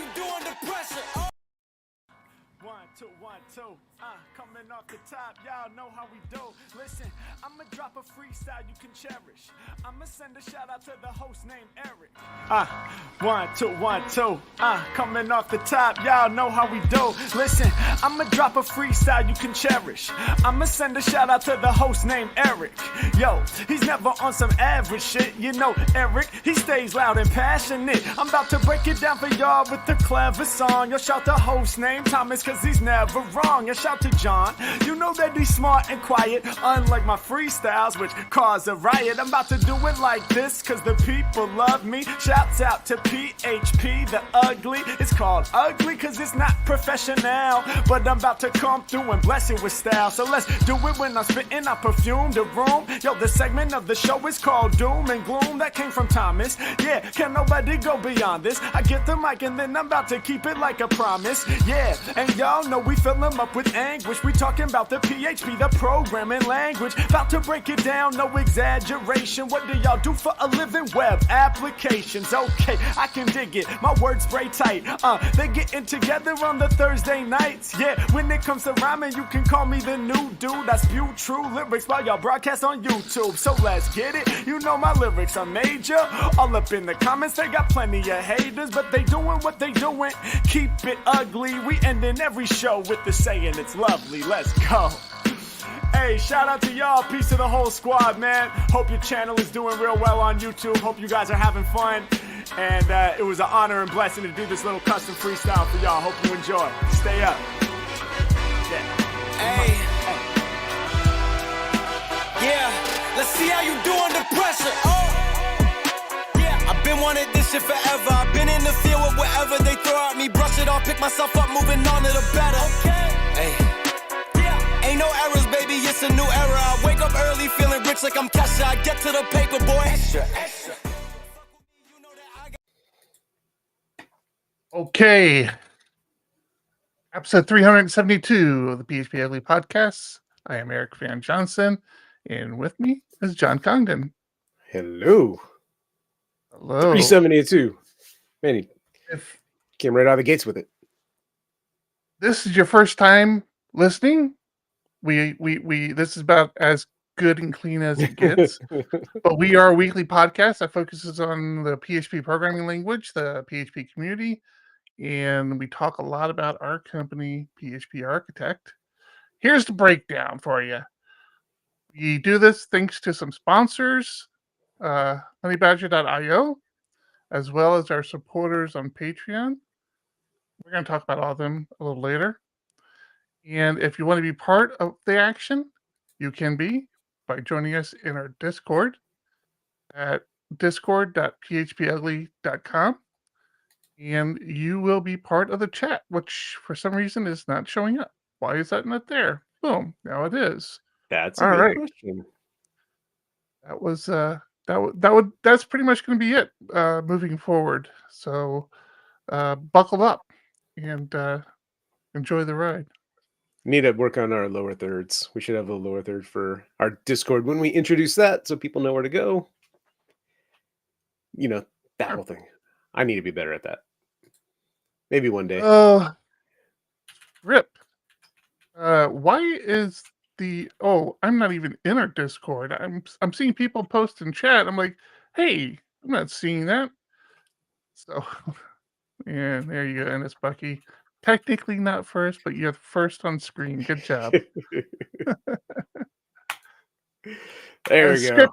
you do under pressure? Oh. 1, 2, 1, 2, coming off the top, y'all know how we do. Listen, I'ma drop a freestyle you can cherish. I'ma send a shout out to the host named Eric. 1, 2, 1, 2, coming off the top, y'all know how we do. Listen, I'ma drop a freestyle you can cherish. I'ma send a shout out to the host named Eric. Yo, he's never on some average shit, you know Eric, he stays loud and passionate. I'm about to break it down for y'all with a clever song. Yo, shout the host named Thomas, cause he's never wrong. And shout to John, you know that he's smart and quiet, unlike my freestyles which cause a riot. I'm about to do it like this cause the people love me. Shouts out to PHP the Ugly. It's called ugly cause it's not professional, but I'm about to come through and bless it with style. So let's do it when I'm spitting, I perfume the room. Yo, the segment of the show is called Doom and Gloom. That came from Thomas. Yeah, can nobody go beyond this? I get the mic and then I'm about to keep it like a promise. Yeah, and y'all know we fill them up with anguish. We talking about the PHP, the programming language. About to break it down, no exaggeration. What do y'all do for a living? Web applications. Okay, I can dig it. My words spray tight. They getting together on the Thursday nights. Yeah, when it comes to rhyming, you can call me the new dude. I spew true lyrics while y'all broadcast on YouTube. So let's get it. You know my lyrics are major. All up in the comments, they got plenty of haters, but they doing what they doing. Keep it ugly. We ending every show with the saying it's lovely. Let's go. Hey, shout out to y'all. Peace to the whole squad, man. Hope your channel is doing real well on YouTube. Hope you guys are having fun. And it was an honor and blessing to do this little custom freestyle for y'all. Hope you enjoy. Stay up. Yeah. Hey. Yeah, let's see how you do under pressure. Oh. Yeah, I've been wanting this shit forever. I've been in the field with whatever they throw at me. Brush it off, pick myself up, moving on to the better. Okay. Hey. Yeah. Ain't no errors, baby, it's a new era. I wake up early feeling rich like I'm Kesha. I get to the paper, boy. Extra, extra. Okay. Episode 372 of the PHPUgly podcast. I am Eric Van Johnson, and with me is John Congdon. Hello. Hello. 372. Man, he If came right out of the gates with it. this is your first time listening, we this is about as good and clean as it gets. But we are a weekly podcast that focuses on the PHP programming language, the PHP community, and we talk a lot about our company, PHP Architect. Here's the breakdown for you. We do this thanks to some sponsors, honeybadger.io, as well as our supporters on Patreon. We're going to talk about all of them a little later. And if you want to be part of the action, you can be by joining us in our Discord at discord.phpugly.com. And you will be part of the chat, which for some reason is not showing up. Why is that not there? Boom, now it is. That's a All good right. question. That was that's pretty much going to be it moving forward. So buckle up and enjoy the ride. Need to work on our lower thirds. We should have a lower third for our Discord when we introduce that so people know where to go. You know, that whole thing. I need to be better at that. Maybe one day. Rip. Why is I'm not even in our Discord. I'm seeing people post in chat. I'm like, hey, I'm not seeing that. So yeah, there you go. And it's Bucky. Technically not first, but you're first on screen. Good job. There we go. Skip,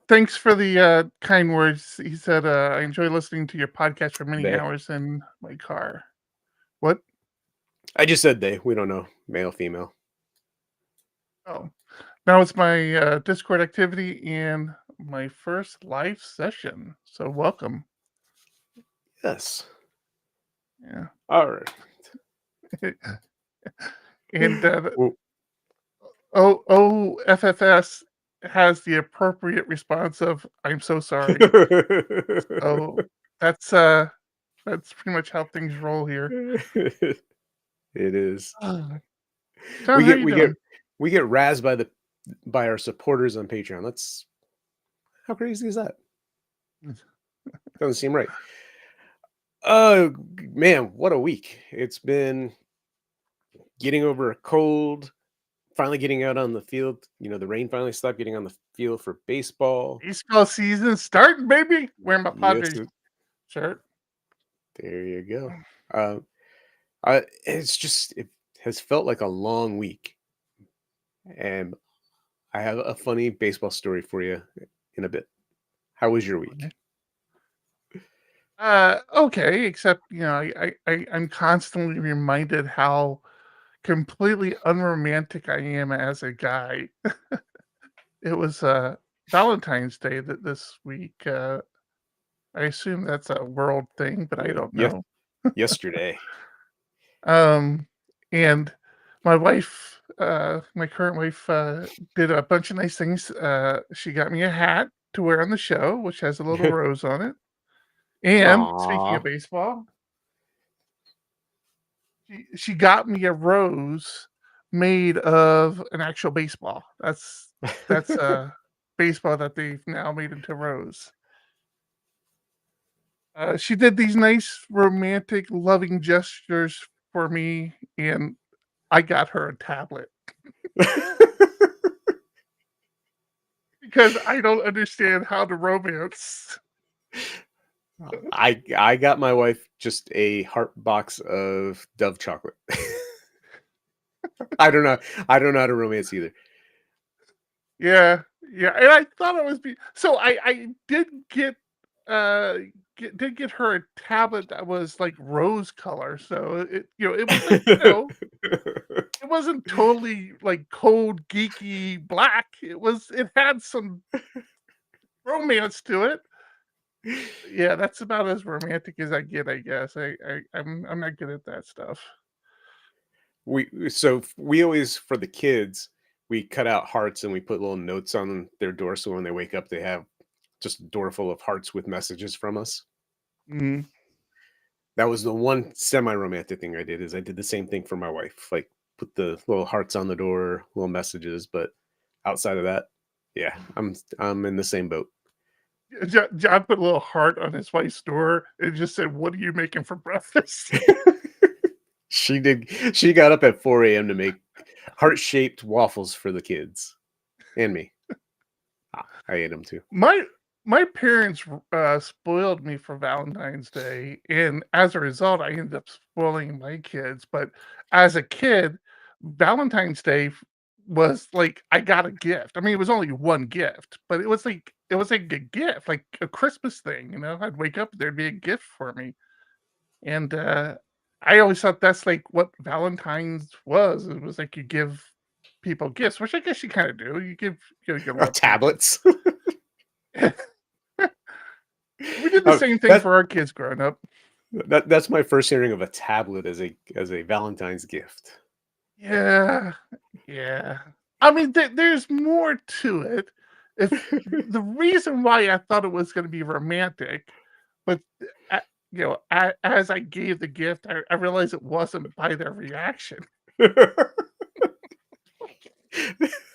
thanks for the kind words. He said, I enjoy listening to your podcast for many hours in my car. What? I just said they. We don't know. Male, female. Oh, now it's my Discord activity and my first live session. So welcome. Yes. Yeah. All right. And OFFS has the appropriate response of "I'm so sorry." So that's pretty much how things roll here. It is. John, we get razzed by our supporters on Patreon. How crazy is that? Doesn't seem right. Oh man, what a week. It's been getting over a cold, finally getting out on the field. The rain finally stopped, getting on the field for baseball. Baseball season starting, baby. Wearing my Yes, Padres shirt. there you go. It has felt like a long week, and I have a funny baseball story for you in a bit. How was your week? Okay, except I'm constantly reminded how completely unromantic I am as a guy. It was Valentine's Day that this week. I assume that's a world thing, but I don't Yes, know. yesterday. Um, and my wife, my current wife, did a bunch of nice things. She got me a hat to wear on the show, which has a little rose on it. And speaking Aw. of baseball, she got me a rose made of an actual baseball. That's a baseball that they've now made into rose. She did these nice romantic, loving gestures for me, and I got her a tablet because I don't understand how to romance. I got my wife just a heart box of Dove chocolate. I don't know. I don't know how to romance either. Yeah, yeah, and I thought it was so I did get uh did get her a tablet that was like rose color, so it was like it wasn't totally like cold geeky black. It had some romance to it. Yeah, that's about as romantic as I get, I guess. I'm not good at that stuff. We always, for the kids, we cut out hearts and we put little notes on their door, so when they wake up they have just a door full of hearts with messages from us. Mhm. That was the one semi-romantic thing I did. Is I did the same thing for my wife, like put the little hearts on the door, little messages. But outside of that, yeah, I'm in the same boat. John put a little heart on his wife's door and just said, "What are you making for breakfast?" She did. She got up at 4 a.m. to make heart-shaped waffles for the kids and me. I ate them too. My parents spoiled me for Valentine's Day, and as a result, I ended up spoiling my kids. But as a kid, Valentine's Day was like I got a gift. I mean, it was only one gift, but it was like a gift, like a Christmas thing. I'd wake up, there'd be a gift for me, and I always thought that's like what Valentine's was. It was like you give people gifts, which I guess you kind of do. You love people. Tablets. We did the Oh, same thing that for our kids growing up. that's my first hearing of a tablet as a Valentine's gift. Yeah, yeah. I mean, there's more to it. If the reason why I thought it was going to be romantic, but uh, as I gave the gift, I realized it wasn't by their reaction.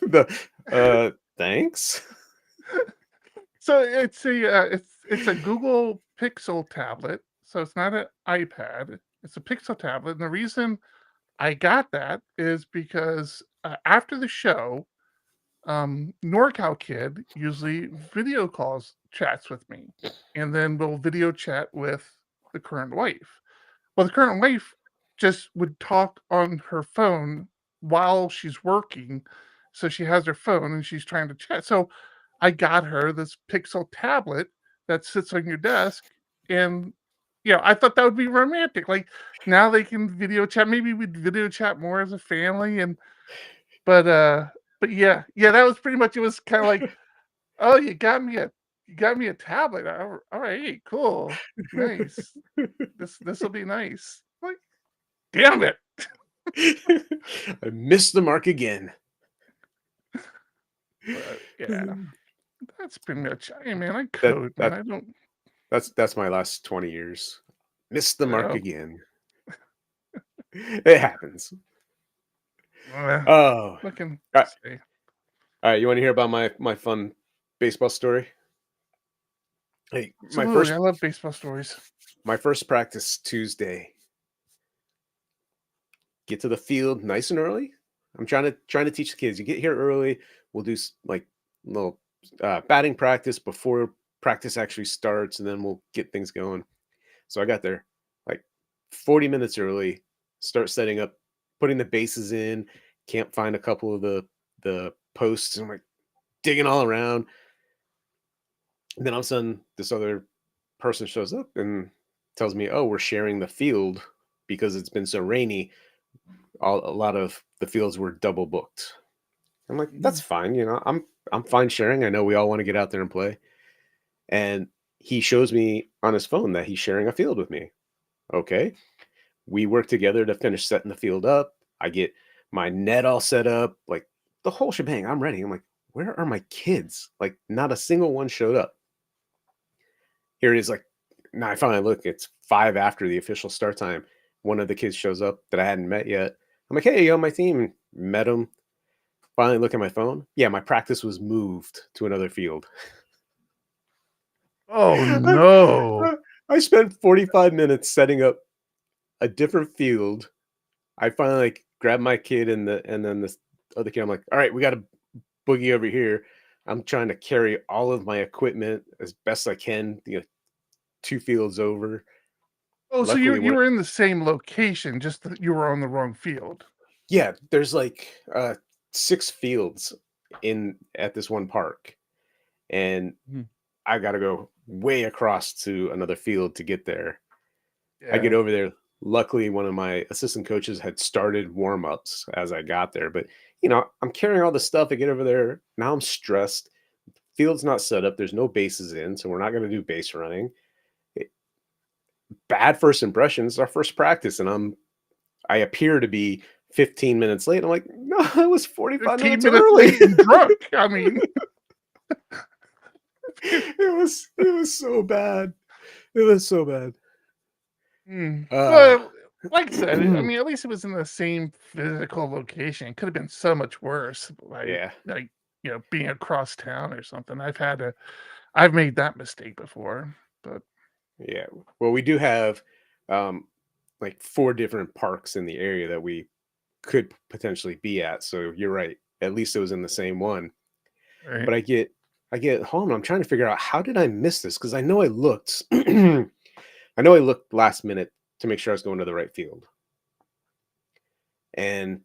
The thanks. So it's a Google Pixel tablet. So it's not an iPad. It's a Pixel tablet, and the reason I got that is because after the show, NorCal Kid usually video calls chats with me, and then we'll video chat with the current wife. Well, the current wife just would talk on her phone while she's working, so she has her phone and she's trying to chat. So I got her this Pixel tablet that sits on your desk, and I thought that would be romantic. Like now they can video chat. Maybe we'd video chat more as a family, and but yeah, that was pretty much. It was kind of like, oh, you got me a tablet. All right, cool, nice. This will be nice. Like, damn it. I missed the mark again. But yeah, that's pretty much. Hey man, I That code, man. that I don't. that's my last 20 years. Missed the mark Oh, again. It happens. uh, Oh, what can I all say? right. You want to hear about my fun baseball story? Hey, Absolutely, I love baseball stories. my first practice Tuesday. Get to the field nice and early. I'm trying to teach the kids. You get here early. We'll do like little batting practice before practice actually starts, and then we'll get things going. So I got there like 40 minutes early. Start setting up, putting the bases in. Can't find a couple of the posts. I'm like digging all around. And then all of a sudden, this other person shows up and tells me, "Oh, we're sharing the field because it's been so rainy. A lot of the fields were double booked." I'm like, "That's fine, I'm fine sharing. I know we all want to get out there and play." And he shows me on his phone that he's sharing a field with me. Okay. We work together to finish setting the field up. I get my net all set up, like the whole shebang. I'm ready. I'm like, where are my kids? Like, not a single one showed up. Here it is, like, now I finally look, it's 5 after the official start time. One of the kids shows up that I hadn't met yet. I'm like, "Hey, you on my team?" Met him. Finally look at my phone. Yeah, my practice was moved to another field. Oh no! I spent 45 minutes setting up a different field. I finally like grabbed my kid and then this other kid. I'm like, "All right, we got to boogie over here." I'm trying to carry all of my equipment as best I can, 2 fields over. Oh, so Luckily, you were in the same location, just that you were on the wrong field. yeah, there's like 6 fields in at this one park, and Mhm. I got to go way across to another field to get there. I get Yeah. over there. Luckily, one of my assistant coaches had started warm-ups as I got there, but I'm carrying all the stuff. I get over there. Now I'm stressed. Field's not set up. There's no bases in, so we're not going to do base running. It- Bad first impressions. Our first practice, and I appear to be 15 minutes late. I'm like, no, I was 45 15 minutes minutes early. late and drunk. I mean, It was so bad. It was so bad. Uh, well, like I said, I mean, at least it was in the same physical location. It could have been so much worse, yeah, like being across town or something. I've made that mistake before, but yeah. Well, we do have um, like 4 different parks in the area that we could potentially be at. So you're right. At least it was in the same one. right. But I get home and I'm trying to figure out, how did I miss this? Because I know I looked I know I looked last minute to make sure I was going to the right field. And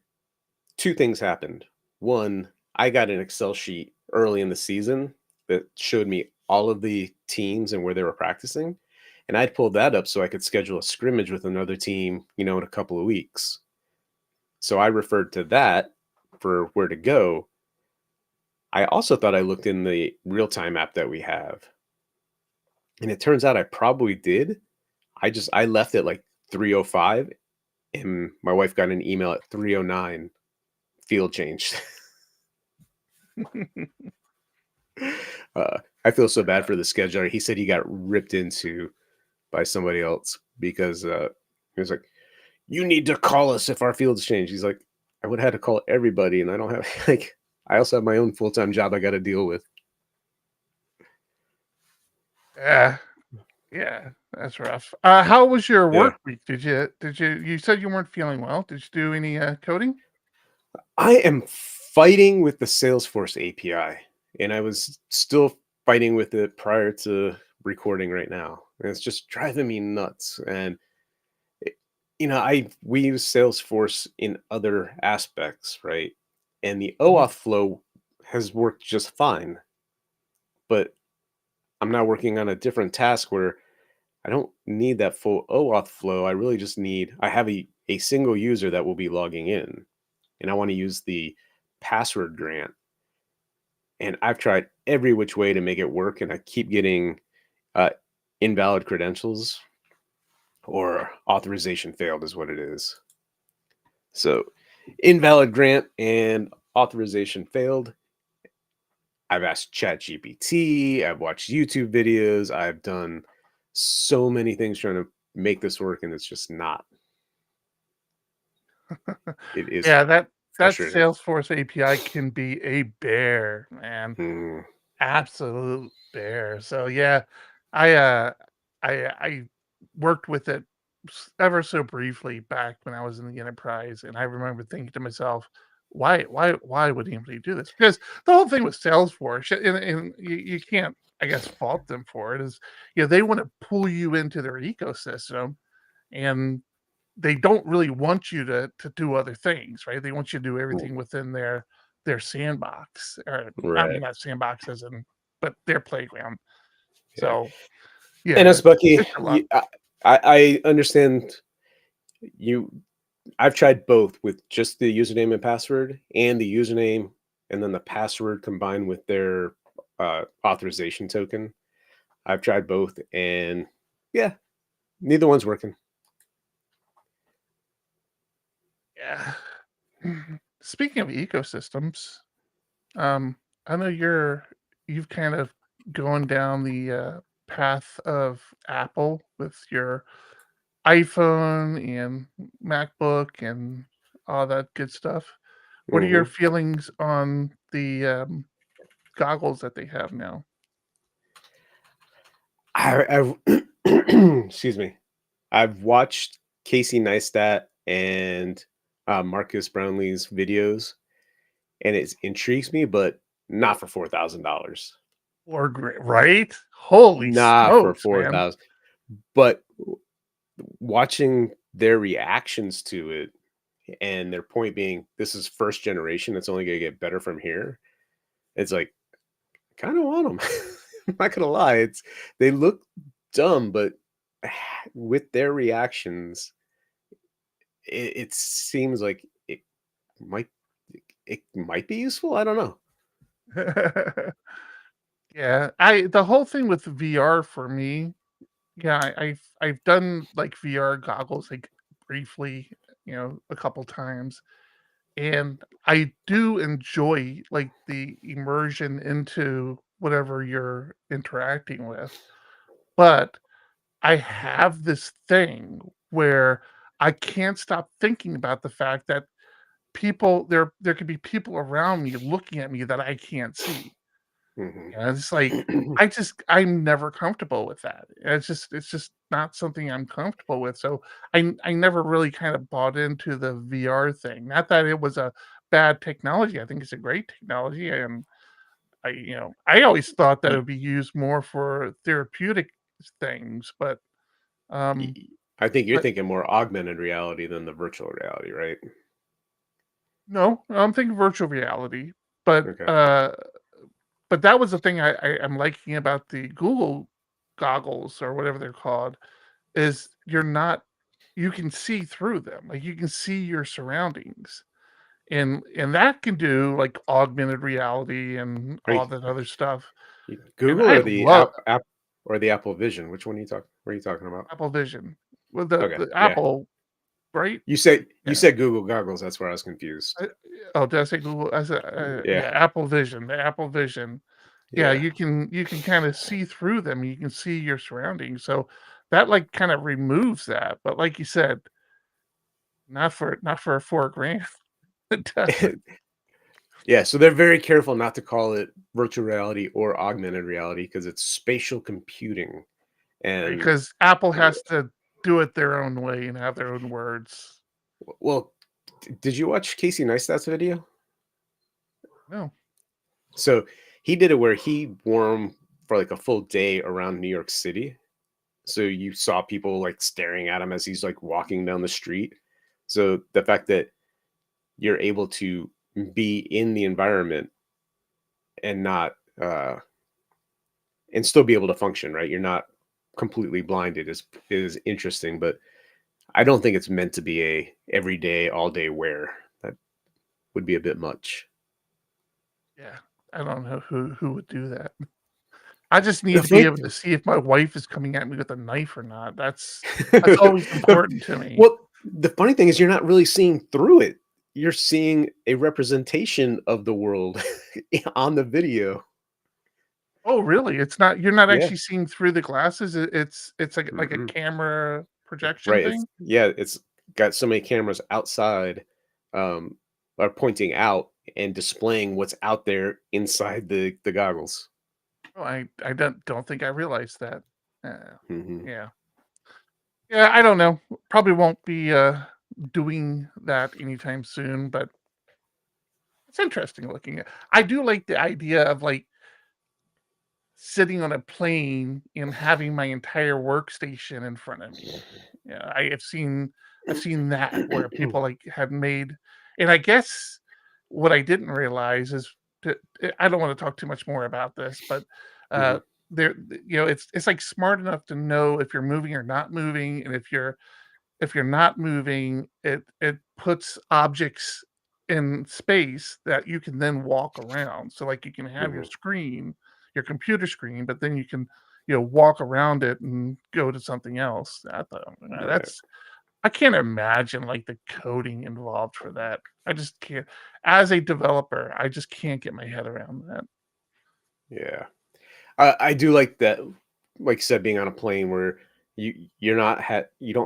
2 things happened. One, I got an Excel sheet early in the season that showed me all of the teams and where they were practicing. And I'd pulled that up so I could schedule a scrimmage with another team, in a couple of weeks. So I referred to that for where to go. I also thought I looked in the real time app that we have. And it turns out I probably did. I left at like 3:05 and my wife got an email at 3:09, field changed. I feel so bad for the scheduler. He said he got ripped into by somebody else because he was like, "You need to call us if our fields change." He's like, "I would have had to call everybody, and I don't have like I also have my own full-time job I got to deal with." Yeah, yeah, that's rough. How was your Yeah. work week? You said you weren't feeling well. Did you do any coding? I am fighting with the Salesforce API, and I was still fighting with it prior to recording right now. And it's just driving me nuts. And we use Salesforce in other aspects, right? And the Mhm. OAuth flow has worked just fine, but I'm now working on a different task where I don't need that full OAuth flow. I have a single user that will be logging in, and I want to use the password grant. And I've tried every which way to make it work, and I keep getting uh, invalid credentials or authorization failed, is what it is. So, invalid grant and authorization failed. I've asked ChatGPT, I've watched YouTube videos, I've done so many things trying to make this work, and it's just not. It is Yeah, that frustrating. Salesforce API can be a bear, man. Mm, Absolute bear. So yeah, I I worked with it ever so briefly back when I was in the enterprise, and I remember thinking to myself, why would anybody do this? Because the whole thing with Salesforce, and you can't, I guess, fault them for it. Is they want to pull you into their ecosystem, and they don't really want you to do other things, right? They want you to do everything within their sandbox, or I mean Right. not sandbox as in, but their playground. Yeah. So And yeah, as Bucky, it's a lot. I understand you. I've tried both with just the username and password, and the username and then the password combined with their authorization token. I've tried both, and yeah, neither one's working. Yeah. Speaking of ecosystems, um, I know you've kind of gone down the path of Apple with your iPhone and MacBook and all that good stuff. What are your Hmm. feelings on the goggles that they have now? I've excuse me. I've watched Casey Neistat and Marcus Brownlee's videos, and it intrigues me, but not for $4,000. Or right? Holy Not for smokes, man! 4,000. But watching their reactions to it, and their point being, this is first generation. It's only going to get better from here. It's like, kind of want them. I'm not gonna lie. They look dumb, but with their reactions, it seems like might it might be useful. I don't know. Yeah, I the whole thing with VR for me, yeah, I've done like VR goggles like briefly, a couple times, and I do enjoy like the immersion into whatever you're interacting with. But I have this thing where I can't stop thinking about the fact that there could be people around me looking at me that I can't see. Mhm. It's like I'm never comfortable with that. It's just not something I'm comfortable with. So I never really kind of bought into the VR thing. Not that it was a bad technology. I think it's a great technology, and I always thought that it Y- would be used more for therapeutic things, but y- um, I think you're but thinking more augmented reality than the virtual reality, right? no, I'm thinking virtual reality. But Okay. uh, but that was the thing I'm liking about the Google goggles or whatever they're called is you can see through them. Like you can see your surroundings. And that can do like augmented reality and Are you, all that other stuff. And Google I or the love app or the Apple Vision? Which one are you talking? What are you talking about? Apple Vision. With the Okay. the Yeah. Apple, right? You Yeah. said Google goggles. That's where I was confused. I oh, did I say Google? I said, Yeah. yeah, Apple Vision, the Apple Vision. Yeah, Yeah. you can kinda see through them, you can see your surroundings, so that, like, kind of removes that, but like you said, not for 4 grand. It doesn't, Yeah, so they're very careful not to call it virtual reality or augmented reality because it's spatial computing. right? And Because Apple has to do it their own way and have their own words. well, did you watch Casey Neistat's video? No. So he did it where he wore 'em for like a full day around New York City. So you saw people like staring at him as he's like walking down the street. So the fact that you're able to be in the environment and not and still be able to function, right? You're not completely blinded is interesting, but I don't think it's meant to be a everyday, all day wear. That would be a bit much. Yeah. I don't know who would do that. I just The need to be funny, able to see if my wife is coming at me with a knife or not. That's always important to me. well, the funny thing is you're not really seeing through it. You're seeing a representation of the world on the video. Oh, really? You're not Yeah. actually seeing through the glasses? It's like a Mm-mm. camera projection Right. It's thing? yeah, it's got so many cameras outside, um, are pointing out and displaying what's out there inside the goggles. Oh, I don't think I realized that. Mhm. Yeah. Yeah, I don't know. Probably won't be doing that anytime soon, but it's interesting looking at. I do like the idea of like sitting on a plane and having my entire workstation in front of me. Yeah, I've seen that where people like have made, and I guess what I didn't realize is I don't want to talk too much more about this, but uh Mhm. there it's like smart enough to know if you're moving or not moving, and if you're not moving, it puts objects in space that you can then walk around. So like you can have your Mhm. screen, your computer screen, but then you can, walk around it and go to something else. I thought, Right. that's I can't imagine like the coding involved for that. I just can't. As a developer, I just can't get my head around that. Yeah. I do like that, like you said, being on a plane where you don't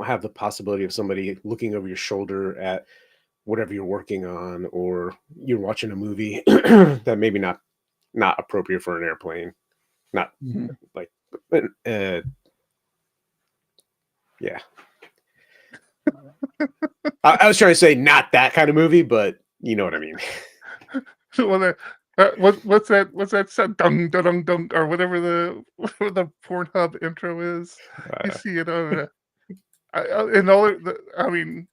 have the possibility of somebody looking over your shoulder at whatever you're working on, or you're watching a movie that maybe not appropriate for an airplane. Not Mhm. like, uh, yeah. I was trying to say not that kind of movie, but you know what I mean. Well, what's that sound? Dung dung dung dung or whatever the whatever the Pornhub intro is. You Uh, see it on and all I mean,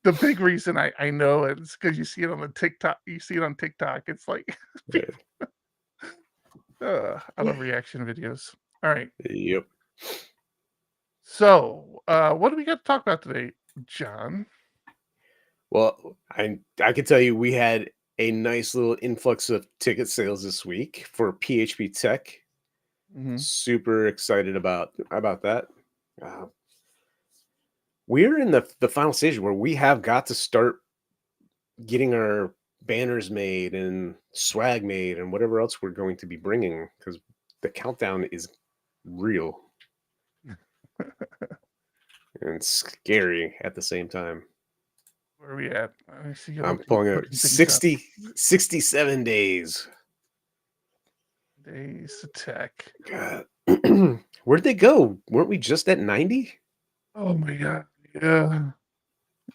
the big reason I know it is because you see it on the TikTok. You see it on TikTok. It's like, I love reaction videos. All right, yep. so what do we got to talk about today, John? Well, I can tell you we had a nice little influx of ticket sales this week for PHP Tech. Hmm. Super excited about that. Uh, we're in the final stage where we have got to start getting our banners made and swag made and whatever else we're going to be bringing, because the countdown is real and scary at the same time. Where are we at? I see you I'm pulling out looking things up. 67 days. Days to tech. God. Where'd they go? Weren't we just at 90? Oh my god. Yeah.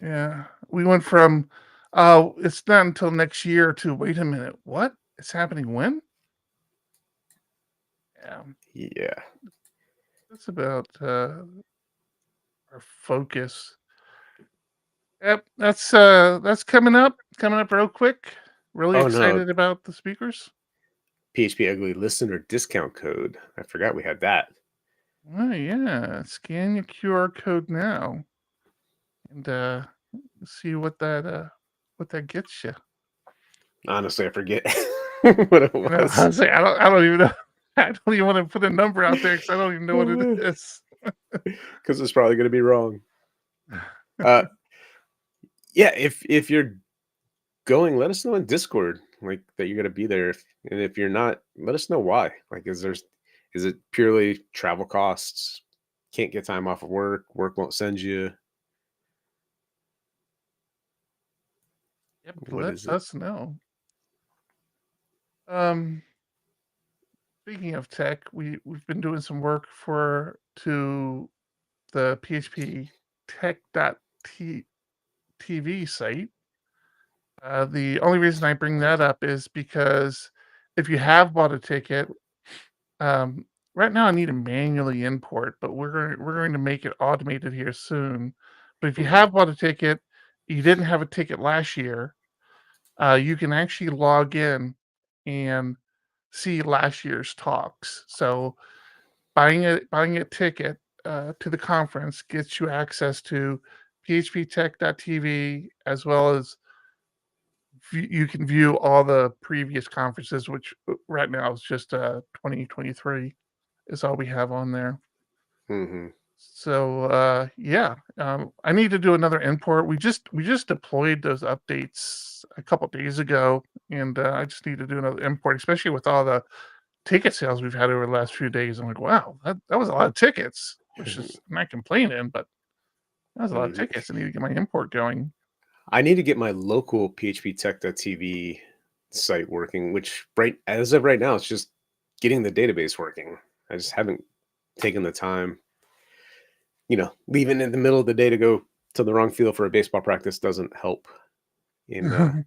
Yeah. We went from it's not until next year to wait a minute. What? It's happening when? Yeah. Yeah. That's about our focus. Yep, that's coming up real quick. Really Oh no, excited about the speakers. PHPUgly listener discount code. I forgot we had that. Oh yeah. Scan your QR code now and see what that gets you. Honestly, I forget what it I was. was like, I don't even know. I don't even want to put a number out there because I don't even know what it is. Because it's probably going to be wrong. Uh, yeah, if you're going, let us know in Discord, like that you're going to be there. And if you're not, let us know why. Like, is it purely travel costs? Can't get time off of work. Work won't send you. Yep, What let is it? us know. Um, Speaking of tech, we've been doing some work to the PHP tech.tv site. The only reason I bring that up is because if you have bought a ticket, um, right now I need to manually import, but we're going to make it automated here soon. But if you Mhm. have bought a ticket, you didn't have a ticket last year, you can actually log in and see last year's talks. So buying a ticket to the conference gets you access to phptech.tv as well as you can view all the previous conferences, which right now is just 2023 is all we have on there. Mhm. So yeah, I need to do another import. We just deployed those updates a couple days ago, and I just need to do another import, especially with all the ticket sales we've had over the last few days. I'm like, wow, that was a lot of tickets, which is I'm not complaining, but that was a lot of Mhm. tickets. I need to get my import going. I need to get my local phptech.tv site working, which as of right now, it's just getting the database working. I just haven't taking the time. Leaving in the middle of the day to go to the wrong field for a baseball practice doesn't help in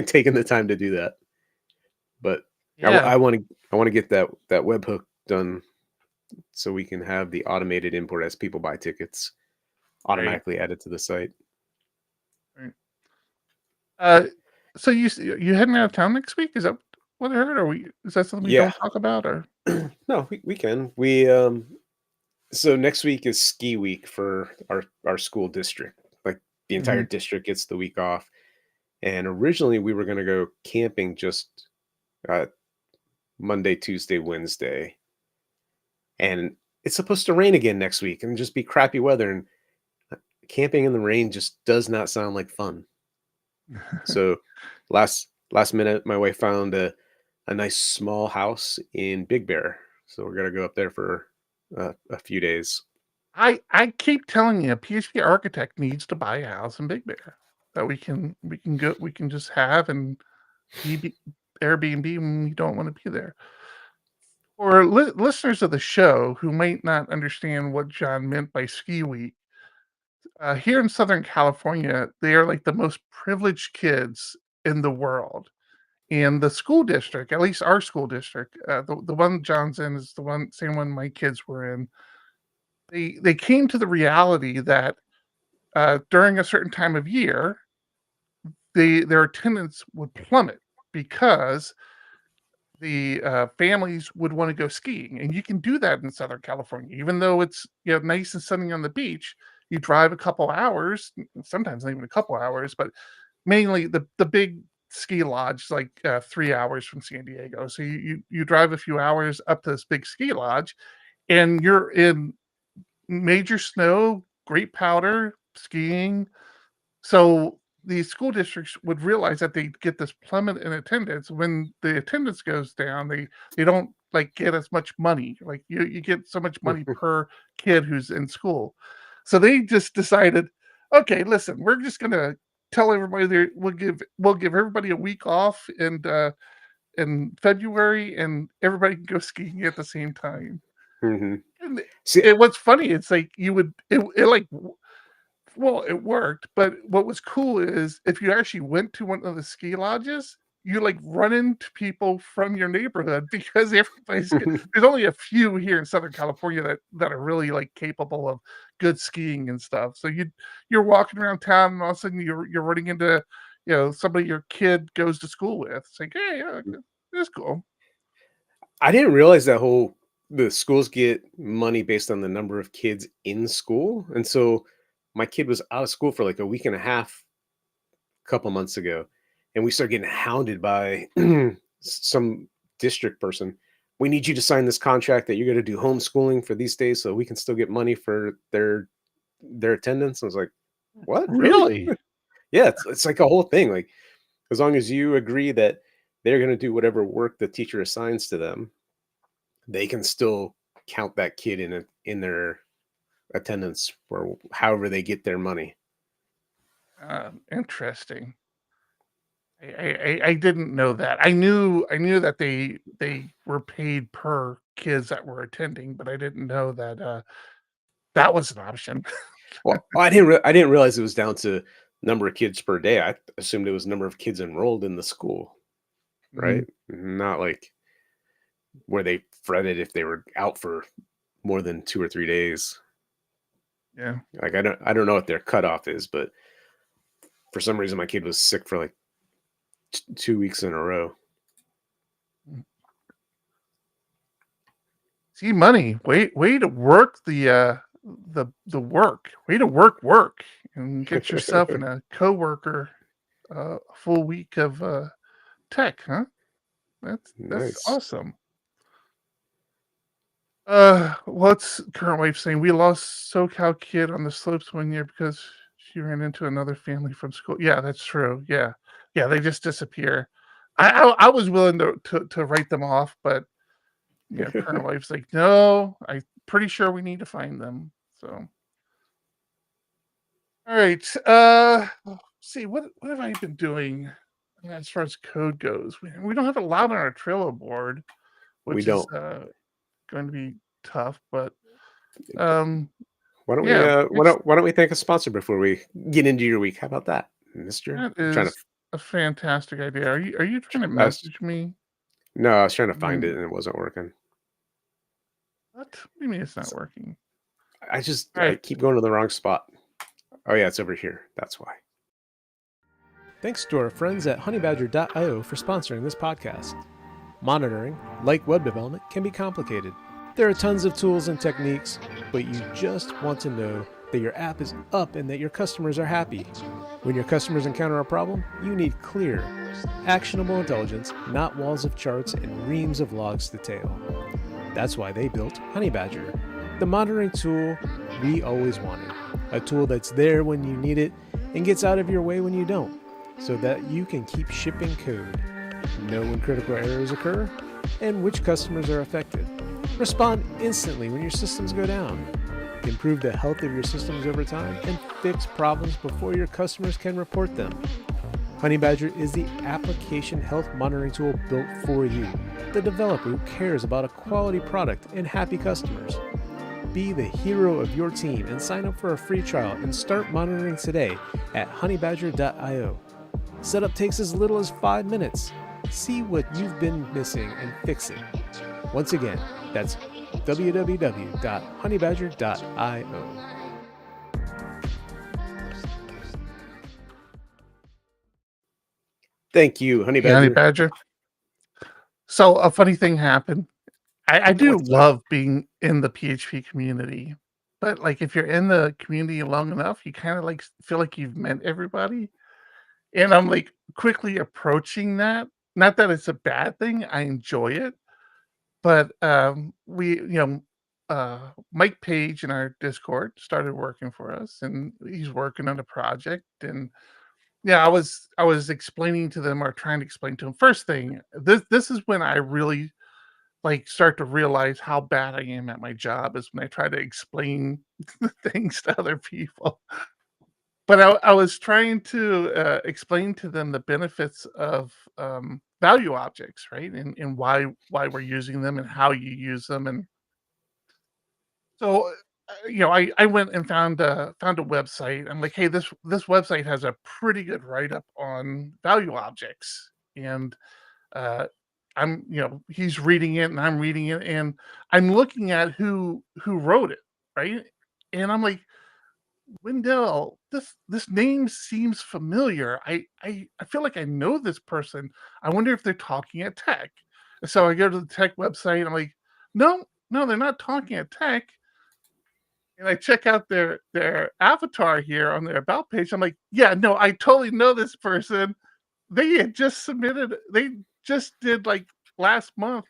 taking the time to do that. But Yeah. I want to get that webhook done so we can have the automated import as people buy tickets automatically added to the site. Right. So you heading out of town next week? Is that what I heard? Or is that something we don't talk about? Or No, we can. So next week is ski week for our school district. Like the entire district gets the week off. And originally we were going to go camping just Monday, Tuesday, Wednesday. And it's supposed to rain again next week and just be crappy weather. And camping in the rain just does not sound like fun. So last minute, my wife found a nice small house in Big Bear. So we're going to go up there for a few days. I keep telling you, a PHP architect needs to buy a house in Big Bear that we can just have and be Airbnb when we don't want to be there. For listeners of the show who might not understand what John meant by ski week, here in Southern California, they are like the most privileged kids in the world. And the school district, at least our school district, the one John's in is the same one my kids were in. They came to the reality that during a certain time of year, their attendance would plummet because the families would want to go skiing, and you can do that in Southern California, even though it's nice and sunny on the beach. You drive a couple hours, sometimes not even a couple hours, but mainly the big ski lodge is like 3 hours from San Diego. So you drive a few hours up to this big ski lodge, and you're in major snow, great powder, skiing. So the school districts would realize that they get this plummet in attendance. When the attendance goes down, they don't like get as much money. Like you get so much money per kid who's in school. So they just decided, okay, listen, we're just gonna tell everybody we'll give everybody a week off in February, and everybody can go skiing at the same time. And what's funny, it's like it worked, but what was cool is if you actually went to one of the ski lodges, you like run into people from your neighborhood because there's only a few here in Southern California that are really like capable of good skiing and stuff. So you're walking around town and all of a sudden you're running into somebody your kid goes to school with. It's like, hey, that's cool. I didn't realize the schools get money based on the number of kids in school. And so my kid was out of school for like a week and a half a couple months ago, and we started getting hounded by some district person. We need you to sign this contract that you're going to do homeschooling for these days so we can still get money for their attendance. I was like, what? Really? Yeah, it's like a whole thing. Like, as long as you agree that they're going to do whatever work the teacher assigns to them, they can still count that kid in their attendance for however they get their money. Interesting. I didn't know that. I knew that they were paid per kids that were attending, but I didn't know that that was an option. Well, I didn't realize it was down to number of kids per day. I assumed it was number of kids enrolled in the school, right? Not like where they fretted if they were out for more than 2 or 3 days. Yeah. Like I don't know what their cutoff is, but for some reason my kid was sick for like 2 weeks in a row. See, money. Way to work the work. Way to work and get yourself and a coworker a full week of tech, huh? That's Nice. awesome. What's current wife saying? We lost SoCal kid on the slopes one year because she ran into another family from school. Yeah, that's true. Yeah, they just disappear. I was willing to write them off, but current wife's like, no, I'm pretty sure we need to find them. So, all right. Let's see, what have I been doing as far as code goes? We don't have a lot on our Trello board, We which don't. is going to be tough, but um, Why don't we yeah, why don't we thank a sponsor before we get into your week? How about that, Mister? that I'm trying to is a fantastic idea. Are you trying to I was, message me? no, I was trying to find Hmm, it and it wasn't working. what do you mean it's not working? All I right. keep going to the wrong spot. Oh yeah, it's over here. That's why. Thanks to our friends at honeybadger.io for sponsoring this podcast. Monitoring, like web development, can be complicated. There are tons of tools and techniques, but you just want to know that your app is up and that your customers are happy. When your customers encounter a problem, you need clear, actionable intelligence, not walls of charts and reams of logs to tail. That's why they built Honeybadger, the monitoring tool we always wanted. A tool that's there when you need it and gets out of your way when you don't, so that you can keep shipping code, know when critical errors occur, and which customers are affected. Respond instantly when your systems go down. Improve the health of your systems over time and fix problems before your customers can report them. Honeybadger is the application health monitoring tool built for you, the developer who cares about a quality product and happy customers. Be the hero of your team and sign up for a free trial and start monitoring today at honeybadger.io. Setup takes as little as 5 minutes. See what you've been missing and fix it. Once again, that's www.honeybadger.io. Thank you, Honey Yeah, Honey Badger. Badger. So a funny thing happened. I do What's that? love being in the PHP community, but like if you're in the community long enough, you kind of like feel like you've met everybody. And I'm like quickly approaching that. Not that it's a bad thing. I enjoy it, but Mike Page in our Discord started working for us, and he's working on a project. And yeah, I was explaining to them or trying to explain to them. First thing, this is when I really like start to realize how bad I am at my job is when I try to explain things to other people. But I was trying to explain to them the benefits of value objects, right? And why we're using them and how you use them. And so I went and found a website. I'm like, hey, this website has a pretty good write up on value objects. And uh, he's reading it and I'm reading it and I'm looking at who wrote it, right? And I'm like, Wendell, this name seems familiar. I feel like I know this person. I wonder if they're talking at Tech. So I go to the Tech website. I'm like, no, no, they're not talking at Tech. And I check out their avatar here on their about page. I'm like, yeah, no, I totally know this person. They had just submitted. They just did like last month.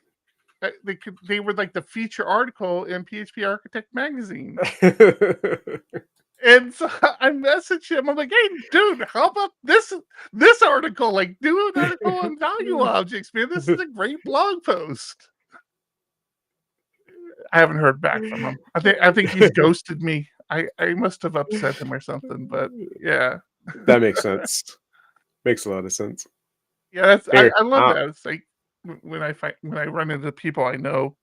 They were like the feature article in PHP Architect magazine. And so I messaged him. I'm like, hey, dude, how about this article? Like, do an article on value objects, man. This is a great blog post. I haven't heard back from him. I think he's ghosted me. I must have upset him or something, but yeah. That makes sense. Makes a lot of sense. Yeah, that's Here, I love that. It's like when I run into people I know,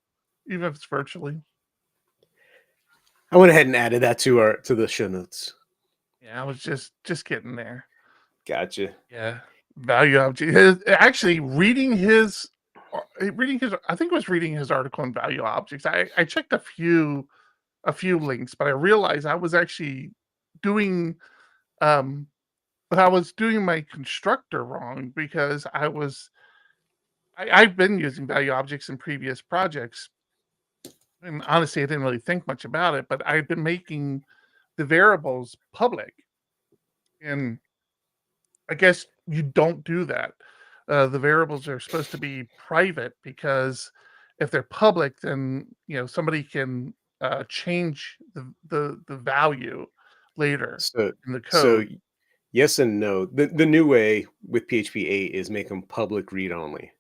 even if it's virtually. I went ahead and added that to the show notes. Yeah, I was just getting there. Gotcha. Yeah. Value object. Actually reading his I think it was reading his article on value objects. I checked a few links, but I realized I was actually doing but I was doing my constructor wrong because I've been using value objects in previous projects. And honestly, I didn't really think much about it, but I've been making the variables public. And I guess you don't do that. The variables are supposed to be private because if they're public, then somebody can change the value later So in the so code. yes and no. The new way with PHP 8 is make them public read only.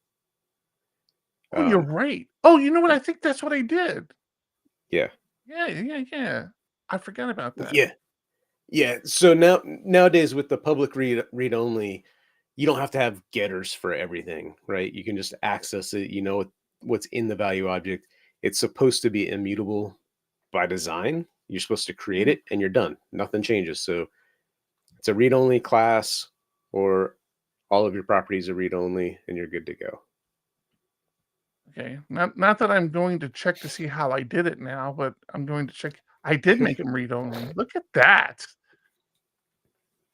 Oh, you're right. Oh, you know what? I think that's what I did. Yeah. Yeah. I forgot about that. Yeah. Yeah. So nowadays with the public read only, you don't have to have getters for everything, right? You can just access it. You know what's in the value object. it's supposed to be immutable by design. You're supposed to create it and you're done. Nothing changes. So it's a read-only class, or all of your properties are read-only, and you're good to go. Okay. Not that I'm going to check to see how I did it now, but I'm going to check. I did make them read only. Look at that.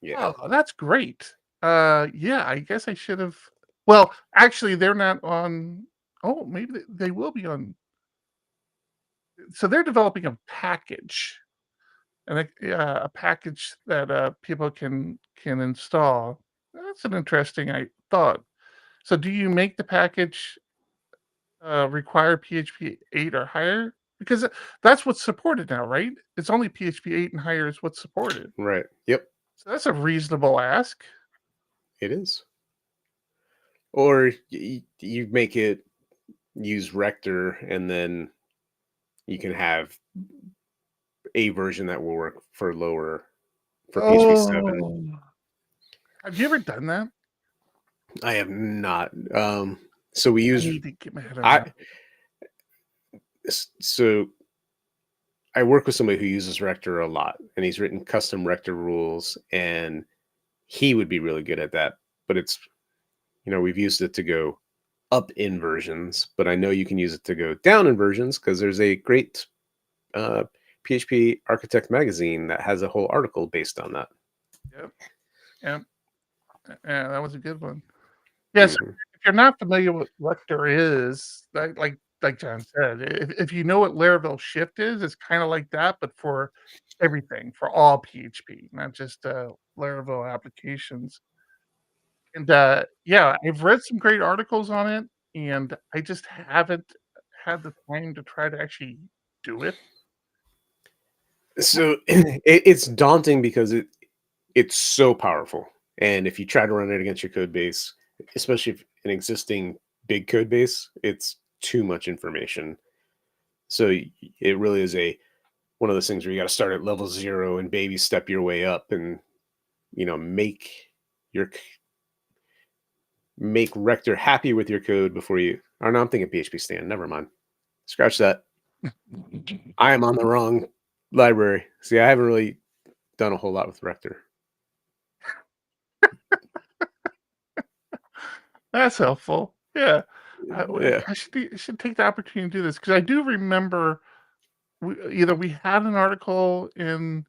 Yeah. Oh, that's great. Yeah, I guess I should have. Well, actually, they're not on. Oh, maybe they will be on. So they're developing a package, and a package that people can install. That's an interesting thought. So, do you make the package require PHP 8 or higher? Because that's what's supported now, right? It's only PHP 8 and higher is what's supported. Right. Yep. So that's a reasonable ask. It is. Or you make it use rector, and then you can have a version that will work for lower, for PHP 7. Oh. Have you ever done that? I have not. So we I use need to get my head around I that. so I work with somebody who uses rector a lot, and he's written custom rector rules, and he would be really good at that. But it's, we've used it to go up in versions, but I know you can use it to go down in versions, because there's a great PHP Architect magazine that has a whole article based on that. Yep. Yep. Yeah, that was a good one. Yes. Mhm. If you're not familiar with what rector is, like John said, if you know what Laravel shift is, it's kind of like that, but for everything, for all PHP, not just Laravel applications. And yeah, I've read some great articles on it, and I just haven't had the time to try to actually do it. So it's daunting because it's so powerful, and if you try to run it against your code base, especially if an existing big code base, it's too much information. So it really is one of those things where you got to start at level 0 and baby step your way up, and make rector happy with your code before you. Oh no, I'm thinking PHP stand. Never mind. Scratch that. I am on the wrong library. See, I haven't really done a whole lot with rector. That's helpful. Yeah. Yeah. I should take the opportunity to do this, because I do remember either we had an article in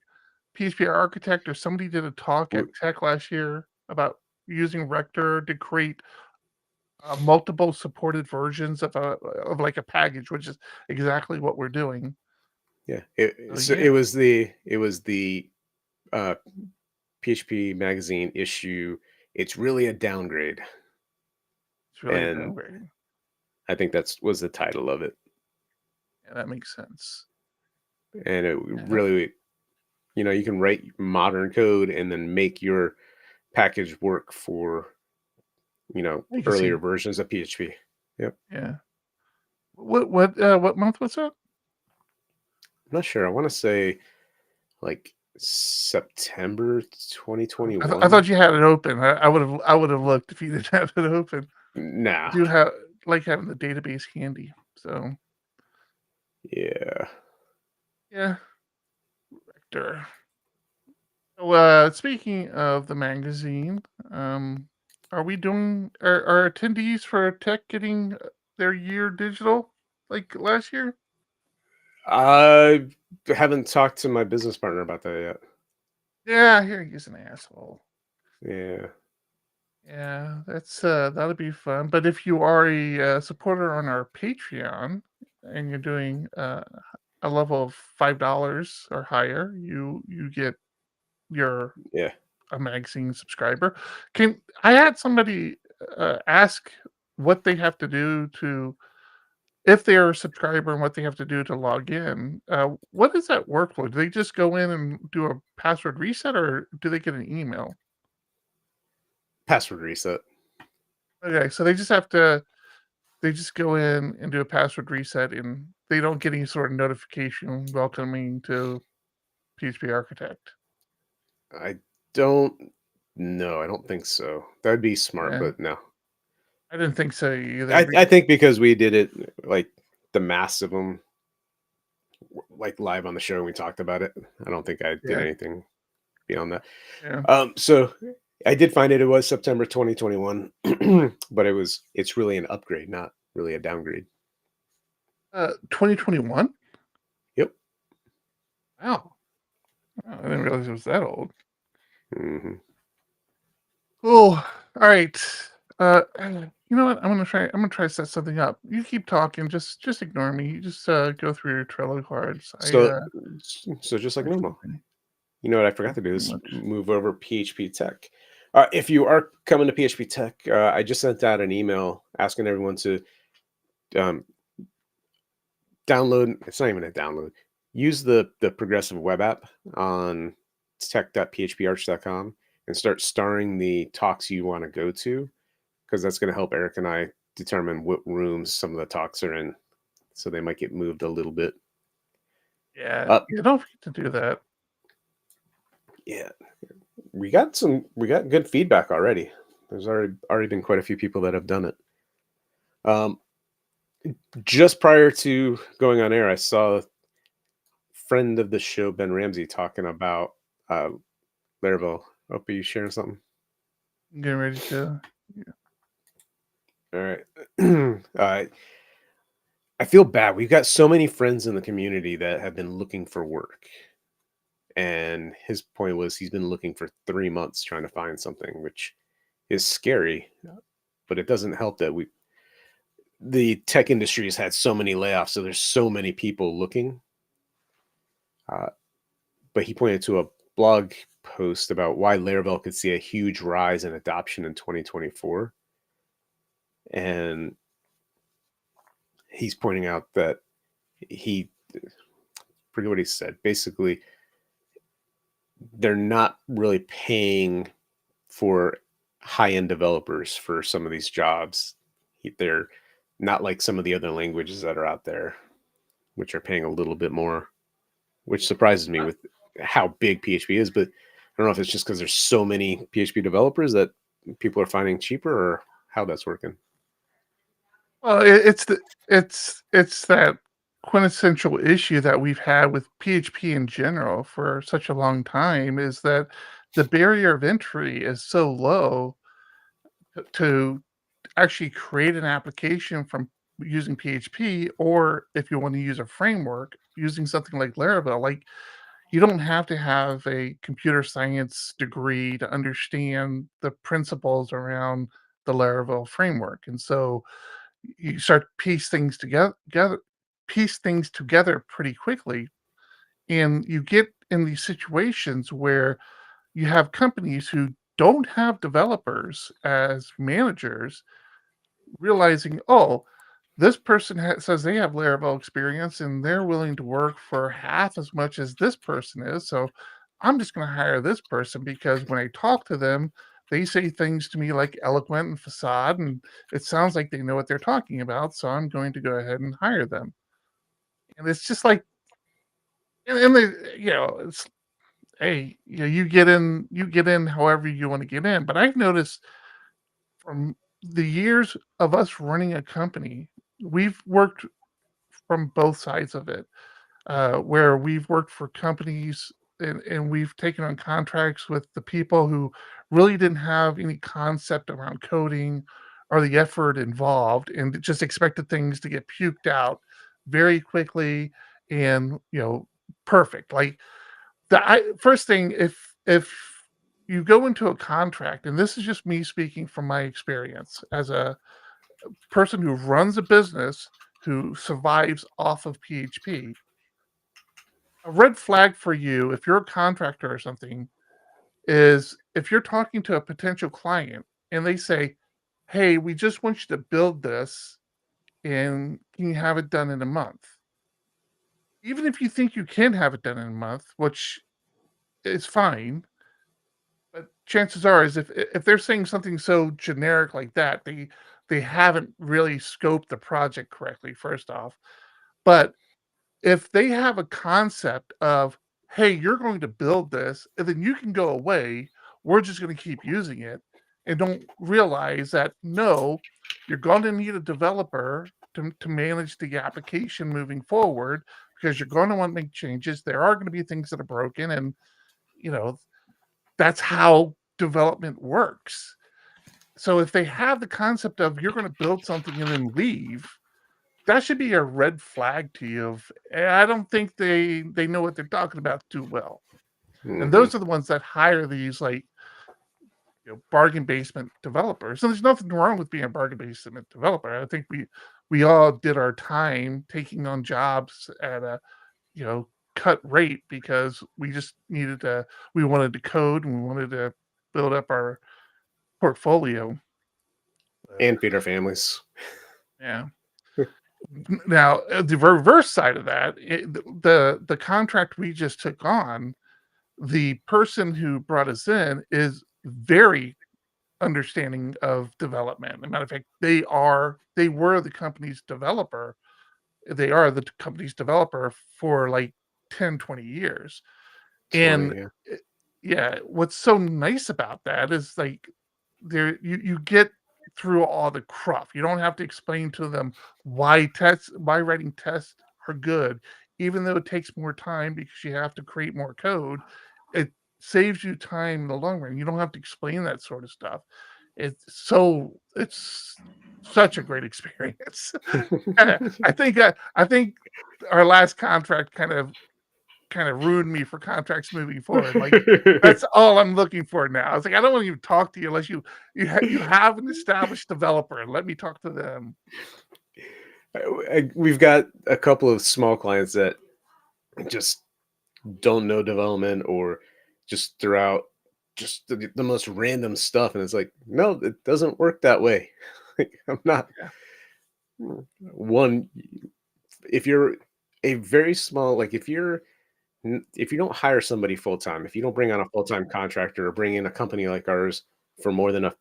PHP Architect, or somebody did a talk at Tech last year about using rector to create multiple supported versions of like a package, which is exactly what we're doing. Yeah. So, It was the PHP magazine issue. It's really a downgrade. It's really a And downgrade. I think was the title of it. Yeah, that makes sense. And it really, you can write modern code and then make your package work for, earlier versions of PHP. Yep. Yeah. What month was that? I'm not sure. I want to say like September 2021. I thought you had it open. I would have looked if you didn't have it open. Nah. I do have like having the database handy. So Yeah. yeah. Rector. So speaking of the magazine, are we doing are attendees for Tech getting their year digital like last year? I haven't talked to my business partner about that yet. Yeah, here he's an asshole. Yeah. Yeah, that'll be fun. But if you are a supporter on our Patreon and you're doing a level of $5 or higher, you get your a magazine subscriber. I had somebody ask what they have to do if they're a subscriber, and what they have to do to log in. What is that workflow? Do they just go in and do a password reset, or do they get an email? Password reset. Okay, so they just go in and do a password reset, and they don't get any sort of notification welcoming to PHP Architect. I don't know. I don't think so. That'd be smart, Yeah. but no. I didn't think so either. I think because we did it like the mass of them, like live on the show, and we talked about it. I don't think I did Yeah. anything beyond that. Yeah. So I did find it. It was September 2021, but it's really an upgrade, not really a downgrade. 2021. Yep. Wow. I didn't realize it was that old. Hmm. Cool. All right. You know what? I'm gonna try to set something up. You keep talking. Just ignore me. You just go through your Trello cards. So just like I normal. think You know what I forgot to do pretty is much. move over PHP Tech. If you are coming to PHP Tech, I just sent out an email asking everyone to um, download. It's not even a download. Use the progressive web app on tech.phparch.com and start starring the talks you want to go to, because that's going to help Eric and I determine what rooms some of the talks are in. So they might get moved a little bit. Yeah. Don't forget to do that. Yeah, we got good feedback already. There's already been quite a few people that have done it. Just prior to going on air, I saw a friend of the show, Ben Ramsey, talking about Laravel. Hope you sharing something. I'm getting ready to. All right. I feel bad. We've got so many friends in the community that have been looking for work. And his point was he's been looking for 3 months trying to find something, which is scary. But it doesn't help that the tech industry has had so many layoffs, so there's so many people looking. But he pointed to a blog post about why Laravel could see a huge rise in adoption in 2024. And he's pointing out that he forget what he said. Basically, they're not really paying for high-end developers for some of these jobs. They're not like some of the other languages that are out there, which are paying a little bit more, which surprises me with how big PHP is. But I don't know if it's just because there's so many PHP developers that people are finding cheaper, or how that's working. Well, it's that quintessential issue that we've had with PHP in general for such a long time, is that the barrier of entry is so low to actually create an application from using PHP, or if you want to use a framework using something like Laravel. Like, you don't have to have a computer science degree to understand the principles around the Laravel framework. And so you start piece things together pretty quickly, and you get in these situations where you have companies who don't have developers as managers realizing, oh, this person says they have Laravel experience and they're willing to work for half as much as this person is. So I'm just going to hire this person because when I talk to them, they say things to me like eloquent and facade, and it sounds like they know what they're talking about. So I'm going to go ahead and hire them. And it's just like, and they, it's, hey, you get in however you want to get in. But I've noticed from the years of us running a company, we've worked from both sides of it, where we've worked for companies and we've taken on contracts with the people who really didn't have any concept around coding or the effort involved, and just expected things to get puked out very quickly and perfect. Like, first thing, if you go into a contract, and this is just me speaking from my experience as a person who runs a business who survives off of PHP, a red flag for you, if you're a contractor or something, is if you're talking to a potential client and they say, hey, we just want you to build this and can you have it done in a month? Even if you think you can have it done in a month, which is fine, but chances are is if they're saying something so generic like that, they haven't really scoped the project correctly, first off. But if they have a concept of, hey, you're going to build this and then you can go away, we're just going to keep using it, and don't realize that no, you're going to need a developer to manage the application moving forward, because you're going to want to make changes. There are going to be things that are broken, and that's how development works. So if they have the concept of you're going to build something and then leave, that should be a red flag to you. I don't think they know what they're talking about too well. And those are the ones that hire these bargain basement developers. And there's nothing wrong with being a bargain basement developer. I think we all did our time taking on jobs at a cut rate because we wanted to code and we wanted to build up our portfolio and feed our families. Yeah. Now, the reverse side of that, the contract we just took on, the person who brought us in is very understanding of development. As a matter of fact, they were the company's developer. They are the company's developer for like 10, 20 years. And what's so nice about that is like you get through all the cruff. You don't have to explain to them why writing tests are good, even though it takes more time because you have to create more code. It saves you time in the long run. You don't have to explain that sort of stuff. It's such a great experience. I think our last contract kind of ruined me for contracts moving forward. Like that's all I'm looking for now. I was like, I don't want to even talk to you unless you have an established developer and let me talk to them. We've got a couple of small clients that just don't know development or just throw out just the most random stuff, and it's like, no, it doesn't work that way. I'm not one. If you're a very small, like if you don't hire somebody full time, if you don't bring on a full time contractor or bring in a company like ours for more than a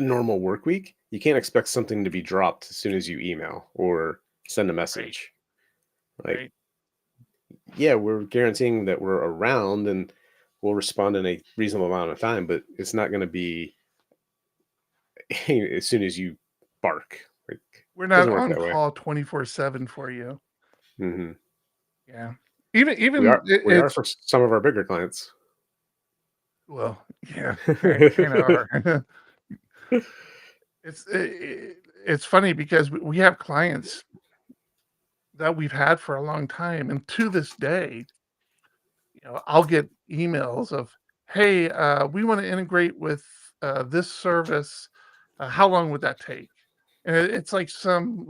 normal work week, you can't expect something to be dropped as soon as you email or send a message. Like, yeah, we're guaranteeing that we're around and we'll respond in a reasonable amount of time, but it's not going to be as soon as you bark. Like, we're not on call 24/7 for you. Mm-hmm. Yeah, even we are for some of our bigger clients. Well, yeah, kind of are. It's funny because we have clients that we've had for a long time, and to this day, I'll get emails of, "Hey, we want to integrate with this service. How long would that take?" And it's like some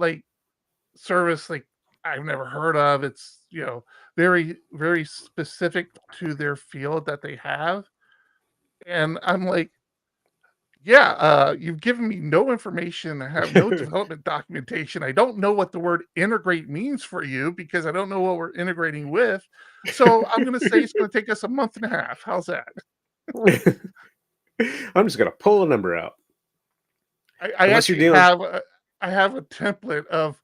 service I've never heard of. It's very, very specific to their field that they have, and I'm like, yeah, you've given me no information. I have no development documentation. I don't know what the word integrate means for you because I don't know what we're integrating with. So I'm going to say it's going to take us a month and a half. How's that? I'm just going to pull a number out. I actually have a template of,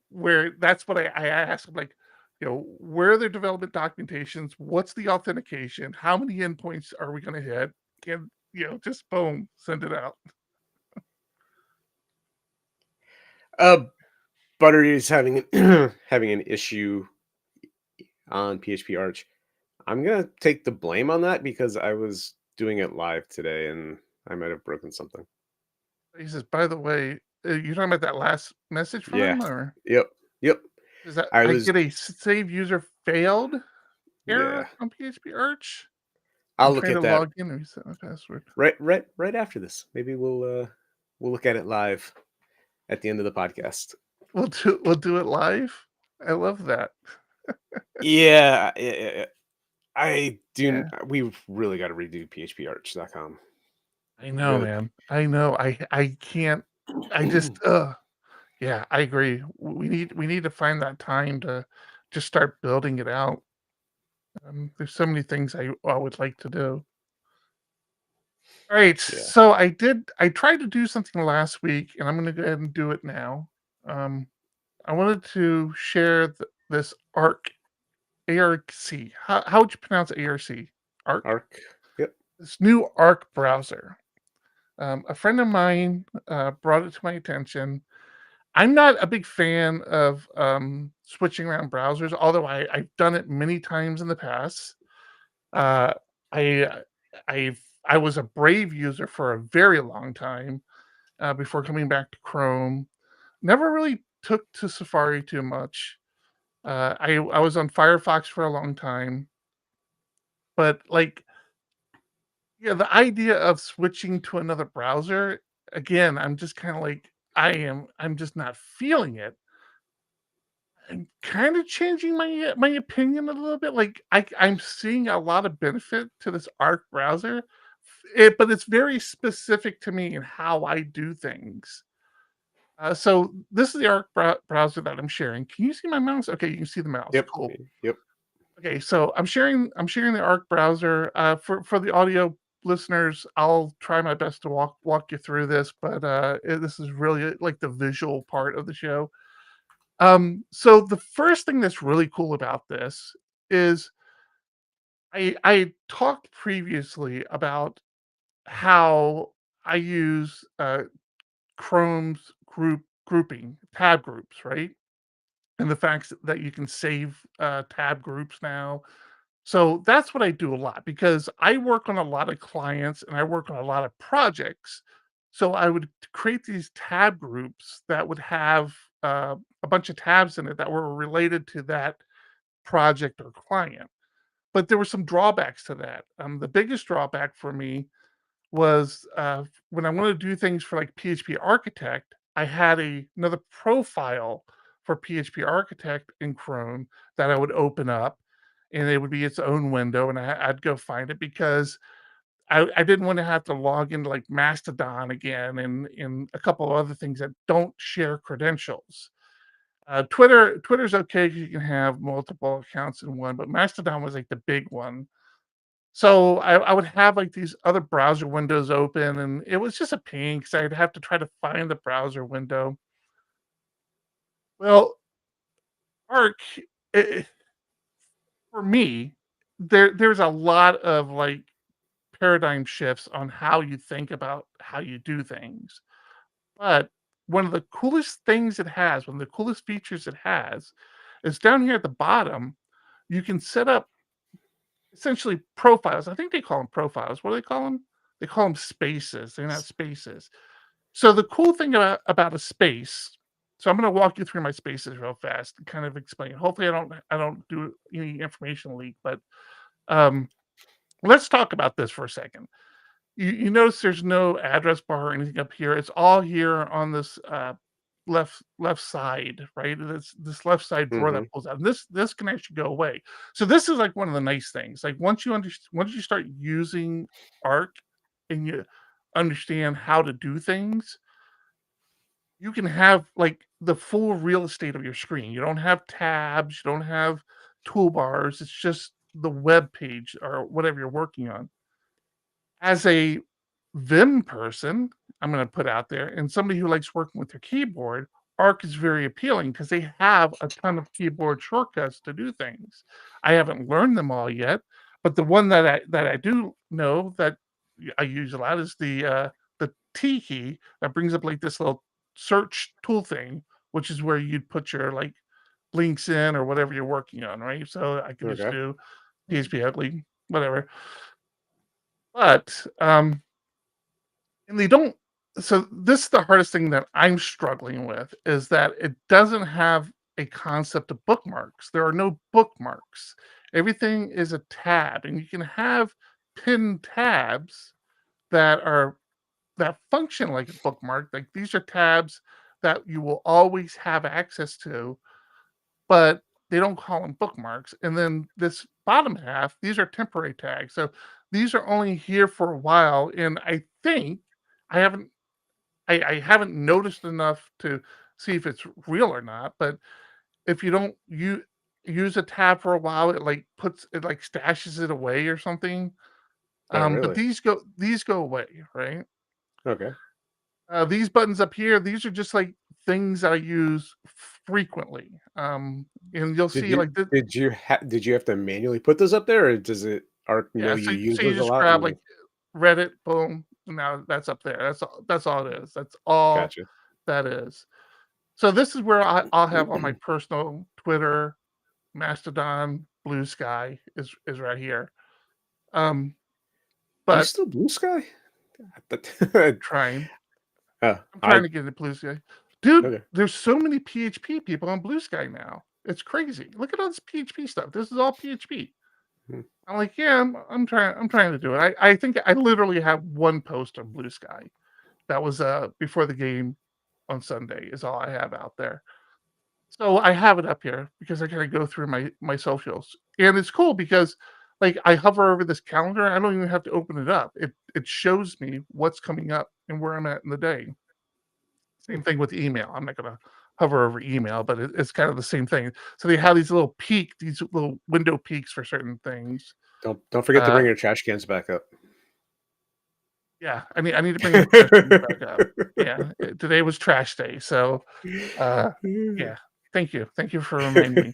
where that's what I ask them, like, where are the development documentations? What's the authentication? How many endpoints are we going to hit? And just boom, send it out. Buttery is having having an issue on PHP Arch. I'm gonna take the blame on that because I was doing it live today and I might have broken something. He says, by the way, you're talking about that last message from him, or? Yep. Is that I get a save user failed error on PHP Arch? I'll look at that. Log in and reset my password. Right after this. Maybe we'll look at it live at the end of the podcast. We'll do it live. I love that. Yeah. I do. Yeah. We've really got to redo phparch.com. I know, really. Man. I know. I can't. I just. Yeah, I agree. We need to find that time to just start building it out. There's so many things I would like to do. All right, so I tried to do something last week, and I'm going to go ahead and do it now. I wanted to share this ARC. How would you pronounce ARC? ARC. Yep. This new ARC browser. A friend of mine brought it to my attention. I'm not a big fan of switching around browsers, although I've done it many times in the past. Uh, I I was a Brave user for a very long time before coming back to Chrome. Never really took to Safari too much. I was on Firefox for a long time, but like, yeah, the idea of switching to another browser, again, I'm just kind of like, I'm just not feeling it. I'm kind of changing my opinion a little bit. Like I'm seeing a lot of benefit to this Arc browser, but it's very specific to me and how I do things. So this is the Arc browser that I'm sharing. Can you see my mouse? Okay, you can see the mouse. Yep. Cool. Yep. Okay, so I'm sharing the Arc browser. For the audio listeners, I'll try my best to walk you through this, but this is really like the visual part of the show. So the first thing that's really cool about this is I talked previously about how I use Chrome's grouping tab groups, right? And the fact that you can save tab groups now. So that's what I do a lot because I work on a lot of clients and I work on a lot of projects. So I would create these tab groups that would have a bunch of tabs in it that were related to that project or client. But there were some drawbacks to that. The biggest drawback for me was when I wanted to do things for like PHP Architect, I had another profile for PHP Architect in Chrome that I would open up, and it would be its own window, and I'd go find it because I didn't want to have to log into like Mastodon again and a couple of other things that don't share credentials. Twitter's okay 'cause you can have multiple accounts in one, but Mastodon was like the big one. So I would have like these other browser windows open, and it was just a pain because I'd have to try to find the browser window. Well, Arc, eh, for me, there's a lot of like paradigm shifts on how you think about how you do things. But one of the coolest things it has, one of the coolest features it has, is down here at the bottom. You can set up essentially profiles. I think they call them profiles. What do they call them? They call them spaces. They're not spaces. So the cool thing about a space. So I'm going to walk you through my spaces real fast and kind of explain. Hopefully, I don't do any information leak, but um, let's talk about this for a second. You notice there's no address bar or anything up here. It's all here on this left side, right? This left side drawer Hmm. that pulls out. And this can actually go away. So this is like one of the nice things. Like once you start using Arc and you understand how to do things, you can have like the full real estate of your screen. You don't have tabs, you don't have toolbars. It's just the web page or whatever you're working on. As a Vim person, I'm going to put out there, and somebody who likes working with their keyboard, Arc is very appealing because they have a ton of keyboard shortcuts to do things. I haven't learned them all yet, but the one that I do know that I use a lot is the T key that brings up like this little search tool thing, which is where you'd put your like links in or whatever you're working on, right? So I can just Okay. do PHPUgly, whatever. But and they don't. So this is the hardest thing that I'm struggling with is that it doesn't have a concept of bookmarks. There are no bookmarks. Everything is a tab, and you can have pinned tabs that are that function like a bookmark. Like these are tabs that you will always have access to, but they don't call them bookmarks. And then this bottom half, these are temporary tags. So these are only here for a while. And I think I haven't I haven't noticed enough to see if it's real or not. But if you don't use a tab for a while, it like stashes it away or something. Oh, But really? these go away, right? Okay. These buttons up here, these are just like things I use frequently. And you'll Did see you like this. did you have to manually put those up there, or does it Arc know Yeah, you so use you those a just lot? grab And like like, Reddit, boom. Now that's up there. That's all it is. That's all Gotcha. that is. So this is where I'll have on my personal Twitter, Mastodon, Blue Sky is right here. Do you But still Blue Sky? But trying. oh, I'm trying I to get into Blue Sky. Dude, okay. there's so many PHP people on Blue Sky now. It's crazy. Look at all this PHP stuff. This is all PHP. Hmm. I'm like, yeah, I'm trying to do it. I think I literally have one post on Blue Sky. That was before the game on Sunday is all I have out there. So I have it up here because I kind of go through my socials. And it's cool because like I hover over this calendar, I don't even have to open it up. It shows me what's coming up and where I'm at in the day. Same thing with email. I'm not gonna hover over email, but it's kind of the same thing. So they have these little window peaks for certain things. Don't forget to Uh, bring your trash cans back up. yeah, I need to bring the trash cans back up. Yeah, today was trash day, so yeah. Thank you for reminding me.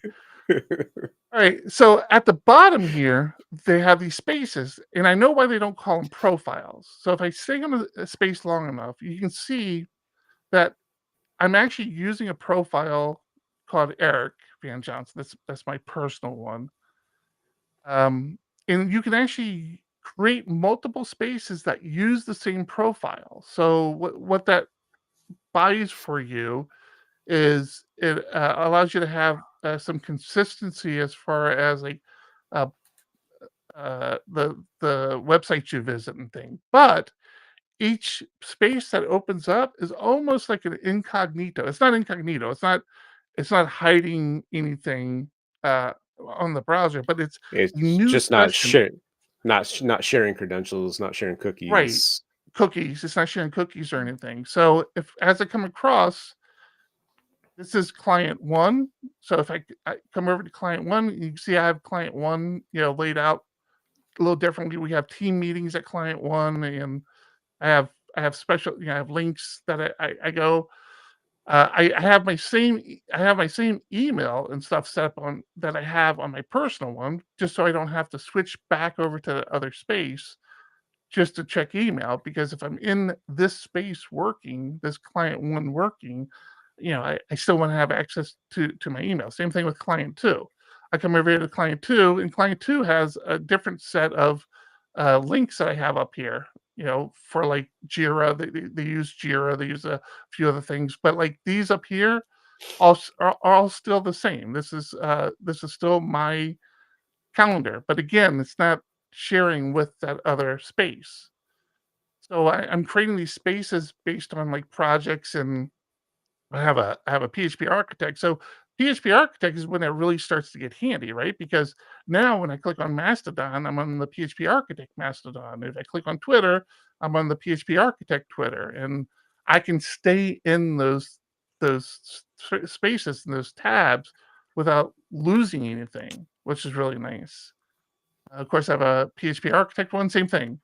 All right, so at the bottom here, they have these spaces, and I know why they don't call them profiles. So if I stay on a space long enough, you can see that I'm actually using a profile called Eric Van Johnson. That's my personal one. And you can actually create multiple spaces that use the same profile. So what that buys for you is it allows you to have some consistency as far as like uh, the websites you visit and things. But each space that opens up is almost like an incognito. It's not incognito. It's not hiding anything on the browser, but it's It's new just not session. not sharing credentials, not sharing Right. cookies. Cookies. It's not sharing cookies or anything. So if as I come across, this is client one. So if I come over to client one, you can see I have client one, laid out a little differently. We have team meetings at client one, and I have I have special, I have links that I go. I have my same email and stuff set up on that I have on my personal one, just so I don't have to switch back over to the other space just to check email. Because if I'm in this space working, this client one working, I still want to have access to my email. Same thing with client two. I come over here to client two, and client two has a different set of links that I have up here. For like Jira, they use Jira, they use a few other things, but like these up here, are all still the same. This is still my calendar, but again, it's not sharing with that other space. So I'm creating these spaces based on like projects, and I have a PHP architect. So PHP architect is when it really starts to get handy, right? Because now when I click on Mastodon, I'm on the PHP architect Mastodon. If I click on Twitter, I'm on the PHP architect Twitter, and I can stay in those spaces and those tabs without losing anything, which is really nice. Of course, I have a PHP architect one, same thing.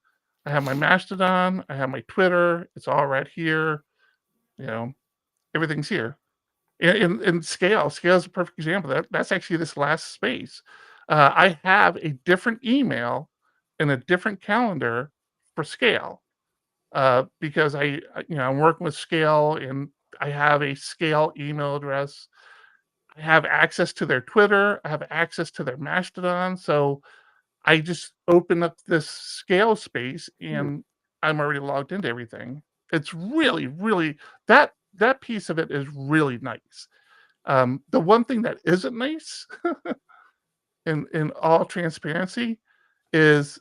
I have my Mastodon, I have my Twitter, it's all right here, you know, everything's here. And Scale is a perfect example. That's actually this last space. I have a different email and a different calendar for Scale, because I'm working with Scale, and I have a Scale email address. I have access to their Twitter. I have access to their Mastodon. So I just open up this Scale space, Hmm. and I'm already logged into everything. It's really, really that piece of it is really nice. The one thing that isn't nice, in all transparency, is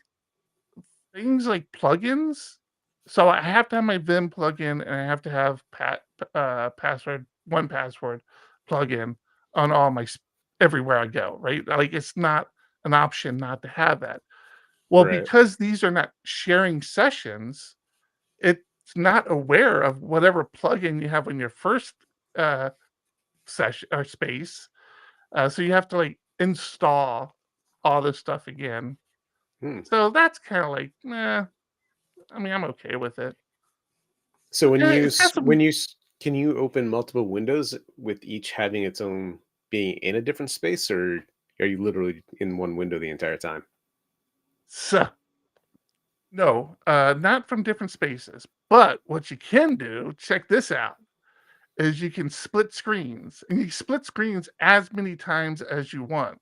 things like plugins. So I have to have my Vim plugin, and I have to have password, one password plugin on everywhere I go. Right, like it's not an option not to have that. Well, Right. because these are not sharing sessions, it's not aware of whatever plugin you have on your first uh, session or space. So you have to like install all this stuff again. Hmm. So that's kind of like, nah. I mean, I'm okay with it. So It's got some. can you open multiple windows with each having its own being in a different space, or are you literally in one window the entire time? So No, not from different spaces. But what you can do, check this out, is you can split screens, and you split screens as many times as you want.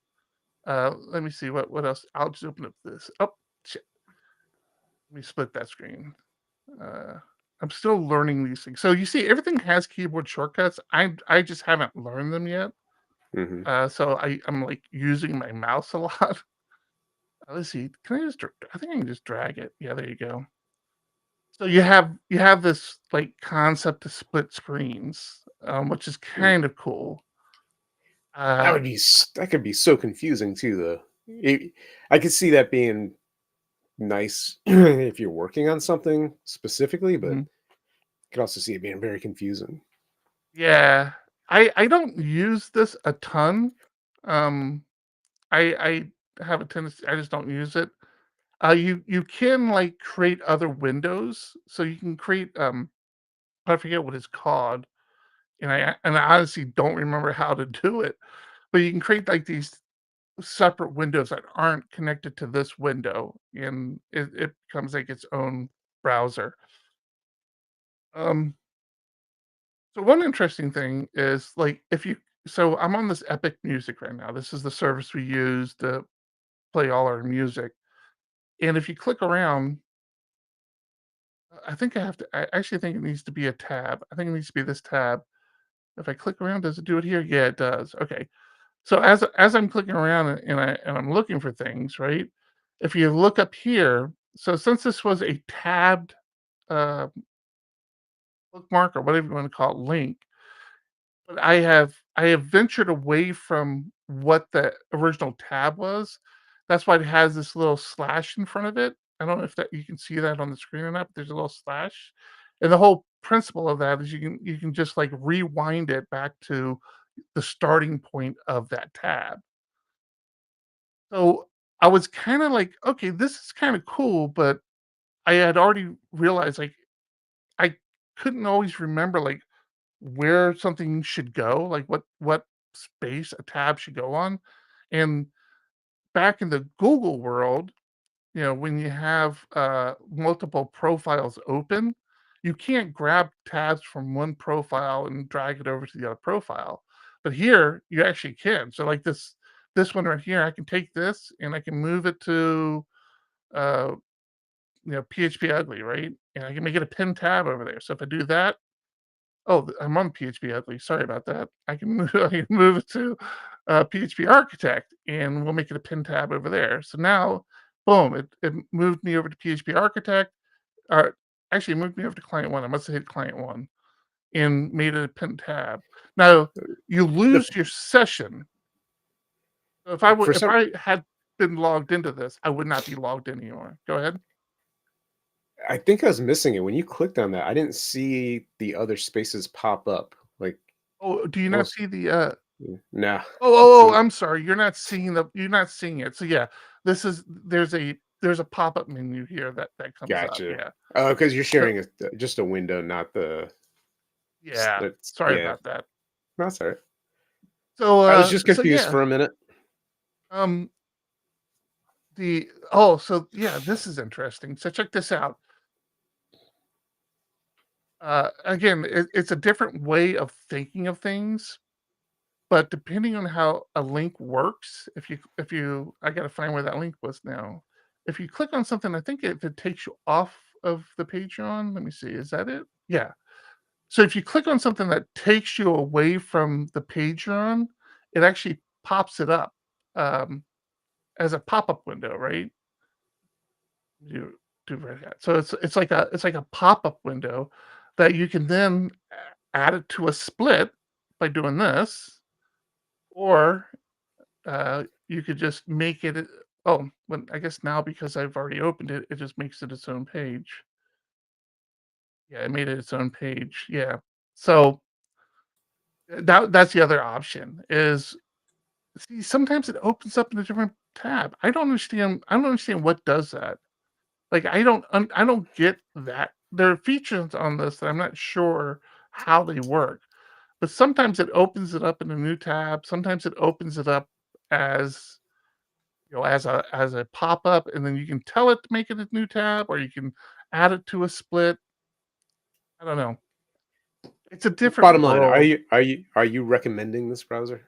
Let me see what else. I'll just open up this. Oh, shit. Let me split that screen. Uh, I'm still learning these things. So you see, everything has keyboard shortcuts. I just haven't learned them yet. Hmm. So I'm like using my mouse a lot. Let's see. Can I just? I think I can just drag it. Yeah, there you go. So you have this like concept to split screens, which is kind of cool. That Uh, would be that could be so confusing too, though. I could see that being nice if you're working on something specifically, but mhm. I could also see it being very confusing. Yeah, I don't use this a ton. Um, I have a tendency. I just don't use it. You can like create other windows, so you can create. I forget what it's called, and I honestly don't remember how to do it. But you can create like these separate windows that aren't connected to this window, and it becomes like its own browser. Um, so one interesting thing is like if you so I'm on this Epic Music right now. This is the service we use to play all our music. And if you click around, I think I have to. I actually think it needs to be a tab. I think it needs to be this tab. If I click around, does it do it here? Yeah, it does. Okay. So as I'm clicking around and I'm looking for things, right? If you look up here, so since this was a tabbed uh, bookmark or whatever you want to call it, link, but I have ventured away from what the original tab was. That's why it has this little slash in front of it. I don't know if that you can see that on the screen or not, but there's a little slash. And the whole principle of that is you can just like rewind it back to the starting point of that tab. So I was kind of like, okay, this is kind of cool, but I had already realized like I couldn't always remember like where something should go, like what space a tab should go on. And back in the Google world, when you have multiple profiles open, you can't grab tabs from one profile and drag it over to the other profile. But here you actually can. So like this one right here, I can take this and I can move it to uh, PHPUgly, right? And I can make it a pin tab over there. So if I do that, oh, I'm on PHPUgly. Sorry about that. I can move. I can move it to PHP Architect, and we'll make it a pin tab over there. So now, boom! It moved me over to PHP Architect. Or actually, it moved me over to Client One. I must have hit Client One and made it a pin tab. Now you The lose your session. So for if some, I had been logged into this, I would not be logged in anymore. Go ahead. I think I was missing it when you clicked on that. I didn't see the other spaces pop up. Like Oh, do you not almost, see the nah. So I'm sorry. You're not seeing it. So yeah, there's a pop-up menu here that comes up. gotcha. Yeah. Oh, because you're So sharing just a window, not the. yeah, That's sorry yeah. about that. That's all right. So I was just confused yeah. for a minute. Um so yeah, this is interesting. So check this out. Again, it's a different way of thinking of things, but depending on how a link works, if you I gotta find where that link was now. If you click on something, I think if it takes you off of the page you're on, let me see, is that it? Yeah. So if you click on something that takes you away from the page you're on, it actually pops it up um, as a pop-up window, right? You do right that. So it's like a pop-up window that you can then add it to a split by doing this, or you could just make it. Oh, well, I guess now because I've already opened it, it just makes it its own page. Yeah, it made it its own page. Yeah. So that's the other option is see, sometimes it opens up in a different tab. I don't understand what does that. Like, I don't get that. There are features on this that I'm not sure how they work, but sometimes it opens it up in a new tab. Sometimes it opens it up as as a pop-up, and then you can tell it to make it a new tab, or you can add it to a split. I don't know. It's a different Bottom line, are world. you recommending this browser?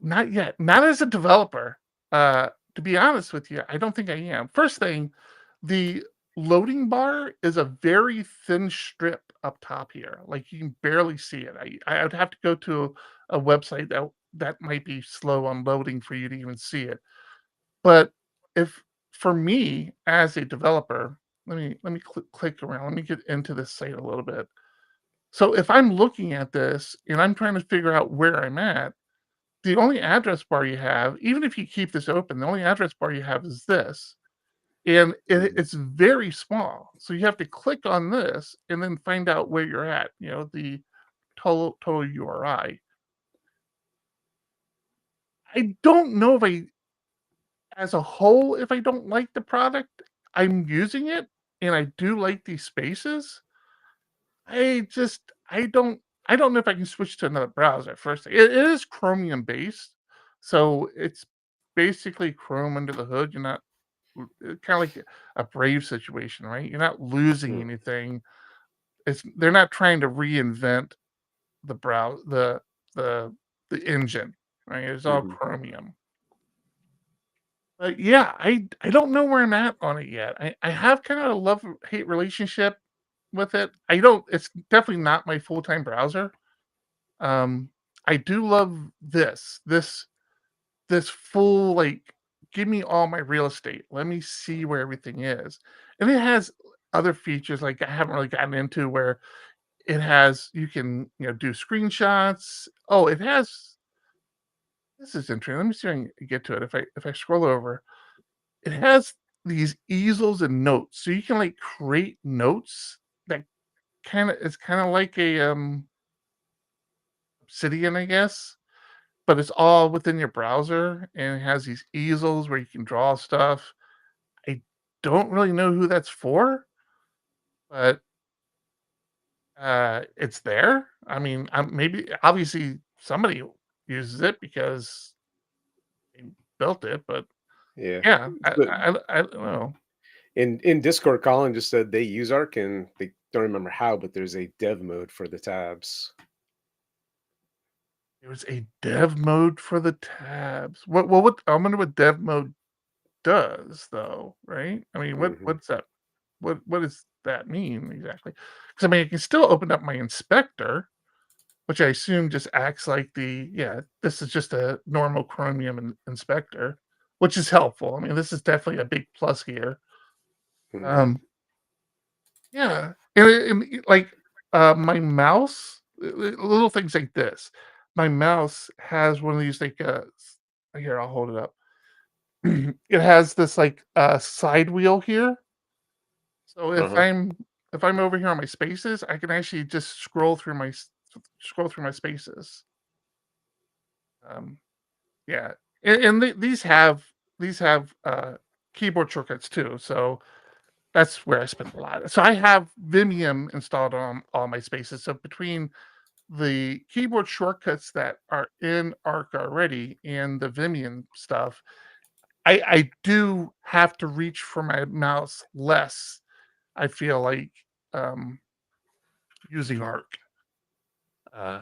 Not yet. Not as a developer. To be honest with you, I don't think I am. First thing, the loading bar is a very thin strip up top here. Like you can barely see it. I would have to go to a website that might be slow on loading for you to even see it. But if for me as a developer, let me click around. Let me get into this site a little bit. So if I'm looking at this and I'm trying to figure out where I'm at, the only address bar you have, even if you keep this open, the only address bar you have is this. And Mhm. it's very small. So you have to click on this and then find out where you're at, the total URI. I don't know if as a whole, if I don't like the product, I'm using it and I do like these spaces. I just, I don't know if I can switch to another browser first. It is Chromium based. So it's basically Chrome under the hood. You're not kind of like a Brave situation, right? You're not losing Mm, anything. They're not trying to reinvent the browser, the the engine, right? It's all mhm. Chromium. But yeah, I don't know where I'm at on it yet. I have kind of a love hate relationship with it. I don't. It's definitely not my full time browser. Um, I do love this full like give me all my real estate. Let me see where everything is. And it has other features like I haven't really gotten into where it has you can, do screenshots. Oh, it has this is interesting. Let me see if I can get to it. If I scroll over, it has these easels and notes. So you can like create notes that it's kind of like a Obsidian, I guess, but it's all within your browser and it has these easels where you can draw stuff. I don't really know who that's for, but it's there. I mean, maybe obviously somebody uses it because they built it, but Yeah. yeah, But I don't know. in Discord, Colin just said they use Arc and they don't remember how, but there's a dev mode for the tabs. There's a dev mode for the tabs. What I wonder what dev mode does though, right? I mean, Mhm. what's that? What does that mean exactly? Because I mean, I can still open up my inspector, which I assume just acts like this is just a normal Chromium inspector, which is helpful. I mean, this is definitely a big plus here. Mhm. Um, yeah, like my mouse, little things like this. My mouse has one of these like here I'll hold it up. It has this like side wheel here. So Uh-huh. if I'm over here on my spaces, I can actually just scroll through my spaces. Um, yeah, and these have keyboard shortcuts too. So that's where I spend a lot. So I have Vimium installed on all my spaces. So between the keyboard shortcuts that are in Arc already and the Vimium stuff, I do have to reach for my mouse less. I feel like um, using Arc. Uh,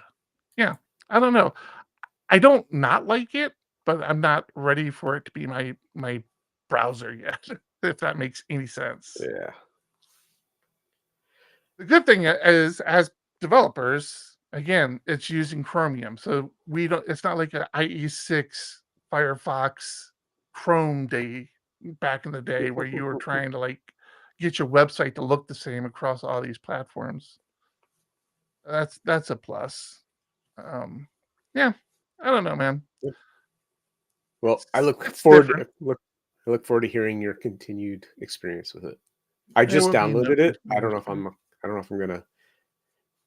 yeah, I don't know. I don't not like it, but I'm not ready for it to be my browser yet. If that makes any sense. Yeah. The good thing is, as developers, again, it's using Chromium, so we don't. It's not like an IE6 Firefox Chrome day back in the day where you were trying to like get your website to look the same across all these platforms. That's a plus. Um, yeah, I don't know, man. Well, It's different. I look forward to hearing your continued experience with it. I It just would be downloaded it. interesting. I don't know if I'm gonna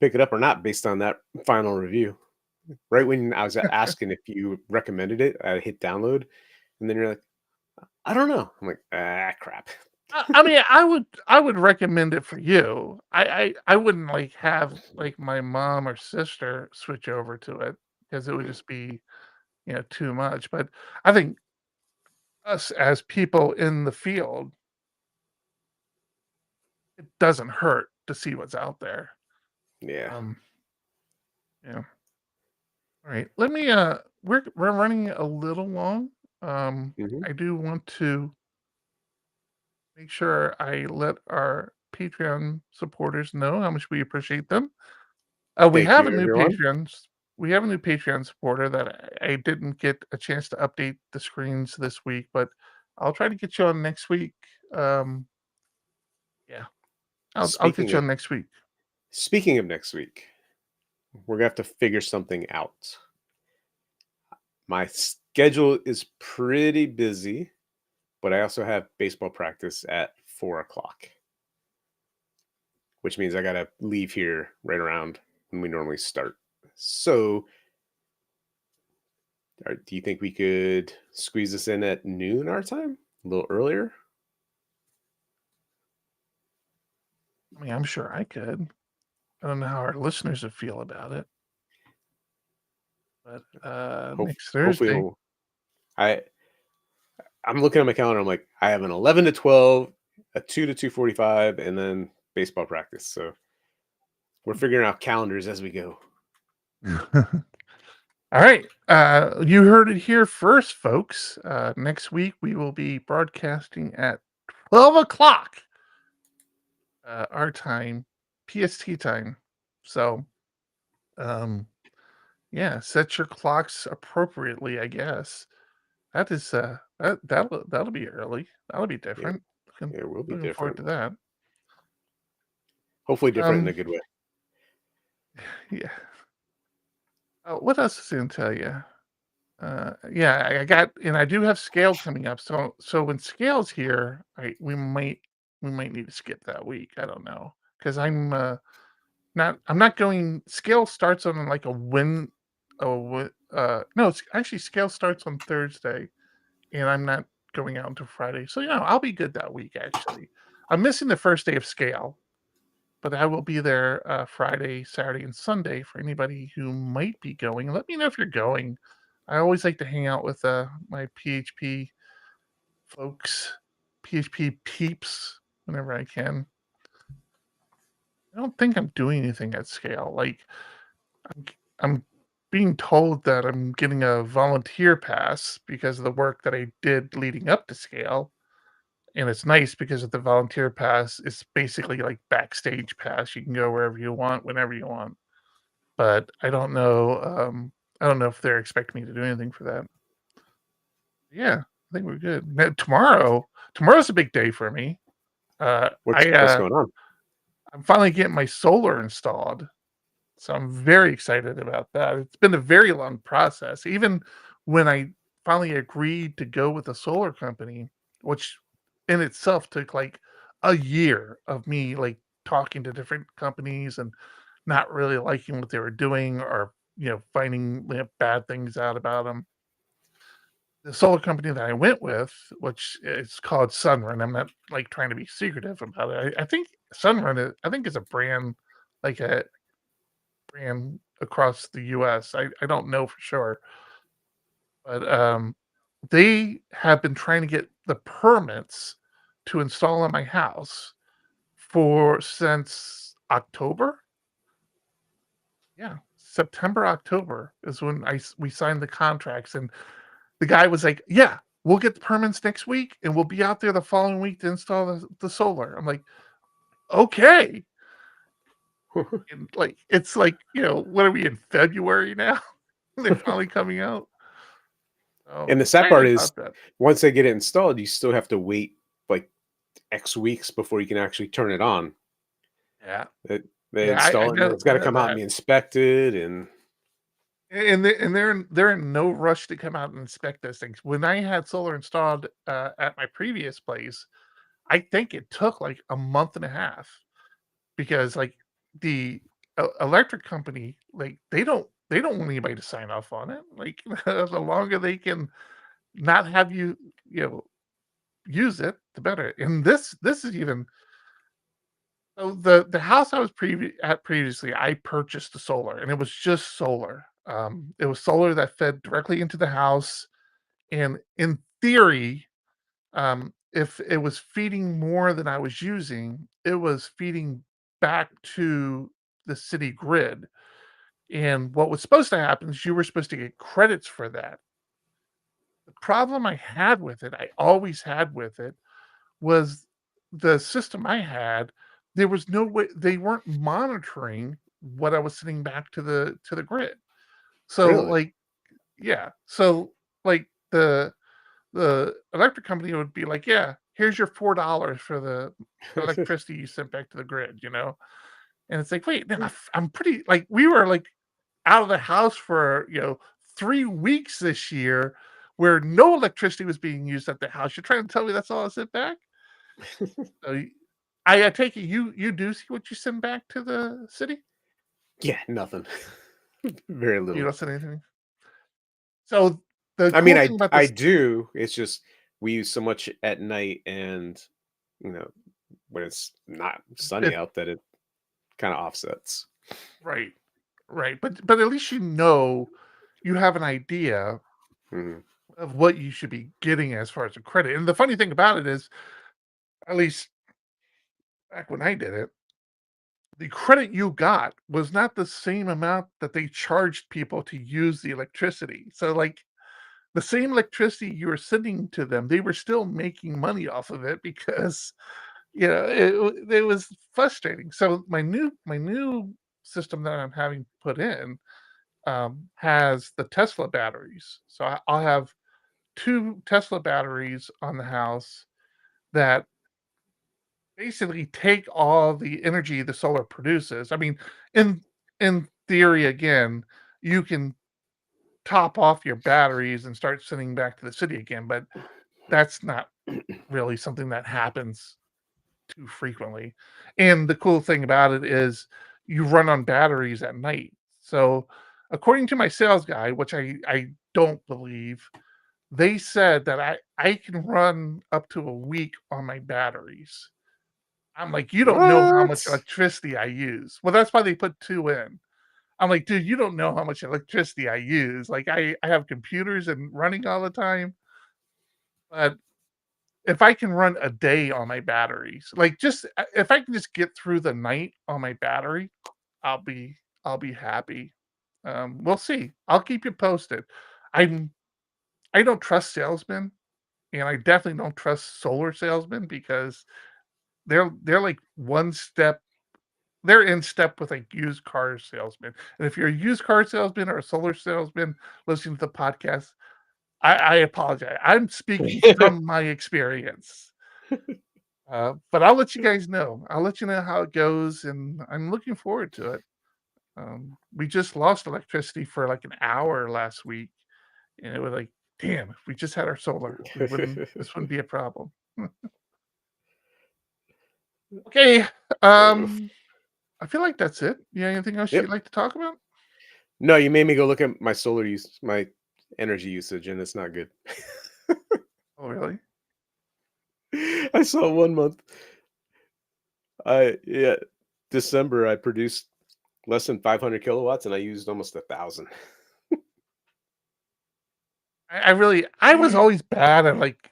pick it up or not based on that final review. Right when I was asking if you recommended it, I hit download, and then you're like, I don't know. I'm like, ah, crap. I mean, I would recommend it for you. I wouldn't like have like my mom or sister switch over to it because it would just be too much. But I think us as people in the field, it doesn't hurt to see what's out there. Yeah. Yeah. All right. Let me we're running a little long. Mhm. I do want to make sure I let our Patreon supporters know how much we appreciate them. We Thank have you, a new everyone. We have a new Patreon supporter that I didn't get a chance to update the screens this week, but I'll try to get you on next week. Um, yeah, I'll get Speaking you of on next week. speaking of next week, we're gonna have to figure something out. My schedule is pretty busy, but I also have baseball practice at 4 o'clock, which means I gotta leave here right around when we normally start. So, do you think we could squeeze this in at noon our time, a little earlier? I mean, I'm sure I could. I don't know how our listeners would feel about it, but next Hopefully, Thursday. I I'm looking at my calendar. I'm like, I have an 11 to 12, a 2 to 2:45, and then baseball practice. So we're figuring out calendars as we go. All right. You heard it here first, folks. Next week we will be broadcasting at 12 o'clock our time, PST time. So, um, yeah, set your clocks appropriately, I guess. That is that'll be early. That'll be Yeah, different. it will be Looking forward different. to that. Hopefully, different in a Um, good way. yeah. What else is I gonna tell you? Yeah, I got, and I do have scale coming up. So when scale's here, we might need to skip that week. I don't know because I'm not going. Scale starts on like a win. No, it's actually scale starts on Thursday, and I'm not going out until Friday. So I'll be good that week. Actually, I'm missing the first day of scale, but I will be there Friday, Saturday, and Sunday for anybody who might be going. Let me know if you're going. I always like to hang out with my PHP folks, PHP peeps, whenever I can. I don't think I'm doing anything at scale. Like I'm being told that I'm getting a volunteer pass because of the work that I did leading up to scale. And it's nice because of the volunteer pass, it's basically like backstage pass. You can go wherever you want, whenever you want. But I don't know if they're expecting me to do anything for that. Yeah, I think we're good. Now, tomorrow's a big day for me. What's going on? I'm finally getting my solar installed, so I'm very excited about that. It's been a very long process. Even when I finally agreed to go with a solar company, which in itself took like a year of me like talking to different companies and not really liking what they were doing or finding bad things out about them. The solar company that I went with, which is called Sunrun, I'm not like trying to be secretive about it. I think I think is a brand, like a brand across the US. I don't know for sure, but they have been trying to get the permits to install in my house for since October. Yeah, September, October is when we signed the contracts, and the guy was like, "Yeah, we'll get the permits next week, and we'll be out there the following week to install the solar." I'm like, "Okay." And like, it's like, what are we in February now? They're finally coming out. Oh, And the sad part excited is, about that. once they get it installed, you still have to wait like X weeks before you can actually turn it on. Yeah, They yeah, install it, and then it's got I to know come out and that. be inspected. And They're in no rush to come out and inspect those things. When I had solar installed at my previous place, I think it took like a month and a half because like the electric company, like they don't want anybody to sign off on it. Like the longer they can not have you you know use it, the better. And this is even so the house I was previously, I purchased the solar, and it was just solar. It was solar that fed directly into the house, and in theory, If it was feeding more than I was using, it was feeding back to the city grid. And what was supposed to happen is you were supposed to get credits for that. The problem I had with it, I always had with it, was the system I had, there was no way they weren't monitoring what I was sending back to the grid. So Really? like, yeah. So like the electric company would be like, yeah, here's your $4 for the electricity you sent back to the grid, you know? And it's like, wait, man, I'm pretty like we were like out of the house for 3 weeks this year where no electricity was being used at the house. You're trying to tell me that's all I sent back? So I take it you do see what you send back to the city? Yeah, nothing. Very You little. don't send anything. So the I mean, cool thing about I this, do. It's just we use so much at night, and you know, when it's not sunny it, out, that it kind of offsets. right, right, but at least you have an idea Mhm. of what you should be getting as far as a credit. And the funny thing about it is, at least back when I did it, the credit you got was not the same amount that they charged people to use the electricity. So, like, the same electricity you were sending to them, they were still making money off of it because, it was frustrating. So my new system that I'm having put in has the Tesla batteries. So I'll have 2 Tesla batteries on the house that basically take all the energy the solar produces. I mean, in in theory, again, you can top off your batteries and start sending back to the city again, but that's not really something that happens too frequently. And the cool thing about it is you run on batteries at night. So according to my sales guy, which I don't believe, they said that I can run up to a week on my batteries. I'm like, "You don't know how much What? electricity I use." Well, that's why they put 2 in. I'm like, "Dude, you don't know how much electricity I use." Like, I have computers and running all the time, but if I can run a day on my batteries, like, just if I can just get through the night on my battery, I'll be I'll be happy. We'll see. I'll keep you posted. I'm I don't trust salesmen, and I definitely don't trust solar salesmen because they're like one step they're in step with like used car salesmen. And if you're a used car salesman or a solar salesman listening to the podcast, I apologize. I'm speaking from my experience. But I'll let you guys know. I'll let you know how it goes, and I'm looking forward to it. We just lost electricity for like an hour last week, and it was like, damn, if we just had our solar, this wouldn't be a problem. Okay. Oof. Um, I feel like that's it. Yeah, anything else you'd Yep. like to talk about? No, you made me go look at my solar use, my energy usage, and it's not good. Oh, really? I saw 1 month. Yeah, December I produced less than 500 kilowatts, and I used almost 1,000. I was always bad at like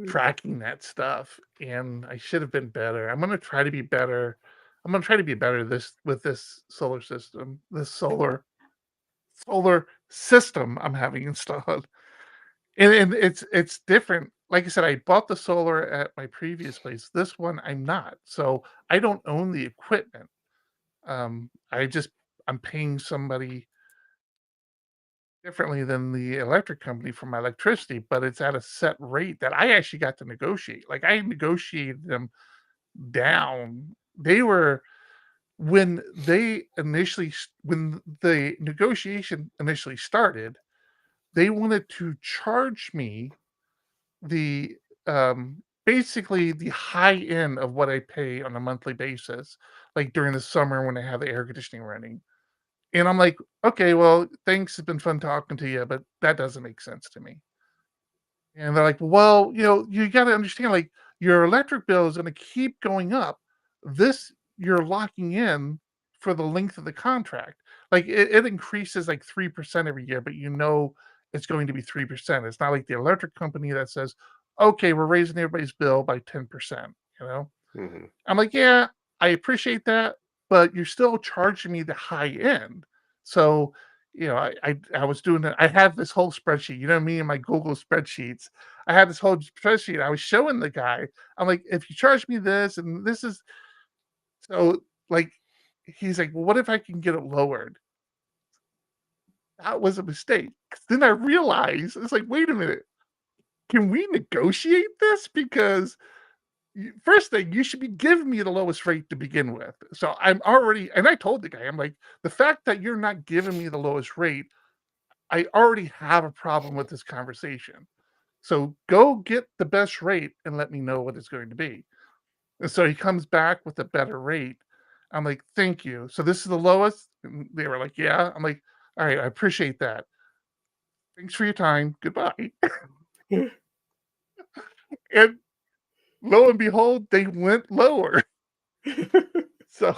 tracking that stuff, and I should have been better. I'm gonna try to be better. I'm gonna try to be better this with this solar system, this solar system I'm having installed. And it's different. Like I said, I bought the solar at my previous place. This one I'm not. So I don't own the equipment. I just I'm paying somebody differently than the electric company for my electricity, but it's at a set rate that I actually got to negotiate. Like I negotiated them down. They were when the negotiation initially started, they wanted to charge me the basically the high end of what I pay on a monthly basis, like during the summer when I have the air conditioning running. And I'm like, okay, well, thanks. It's been fun talking to you, but that doesn't make sense to me. And they're like, well, you got to understand, like, your electric bill is going to keep going up. This you're locking in for the length of the contract. Like, it increases like 3% every year, but it's going to be 3%. It's not like the electric company that says, okay, we're raising everybody's bill by 10%, you know? Mhm. I'm like, yeah, I appreciate that, but you're still charging me the high end. So, I was doing it. I had this whole spreadsheet, me and my Google spreadsheets. I had this whole spreadsheet. I was showing the guy. I'm like, if you charge me this and this is so like, he's like, well, what if I can get it lowered? That was a mistake. 'Cause then I realized it's like, wait a minute, can we negotiate this? Because first thing, you should be giving me the lowest rate to begin with. So I'm already, and I told the guy, I'm like, the fact that you're not giving me the lowest rate, I already have a problem with this conversation. So go get the best rate and let me know what it's going to be. And so he comes back with a better rate. I'm like, thank you. So this is the lowest? And they were like, yeah. I'm like, all right, I appreciate that. Thanks for your time. Goodbye. And lo and behold, they went lower. So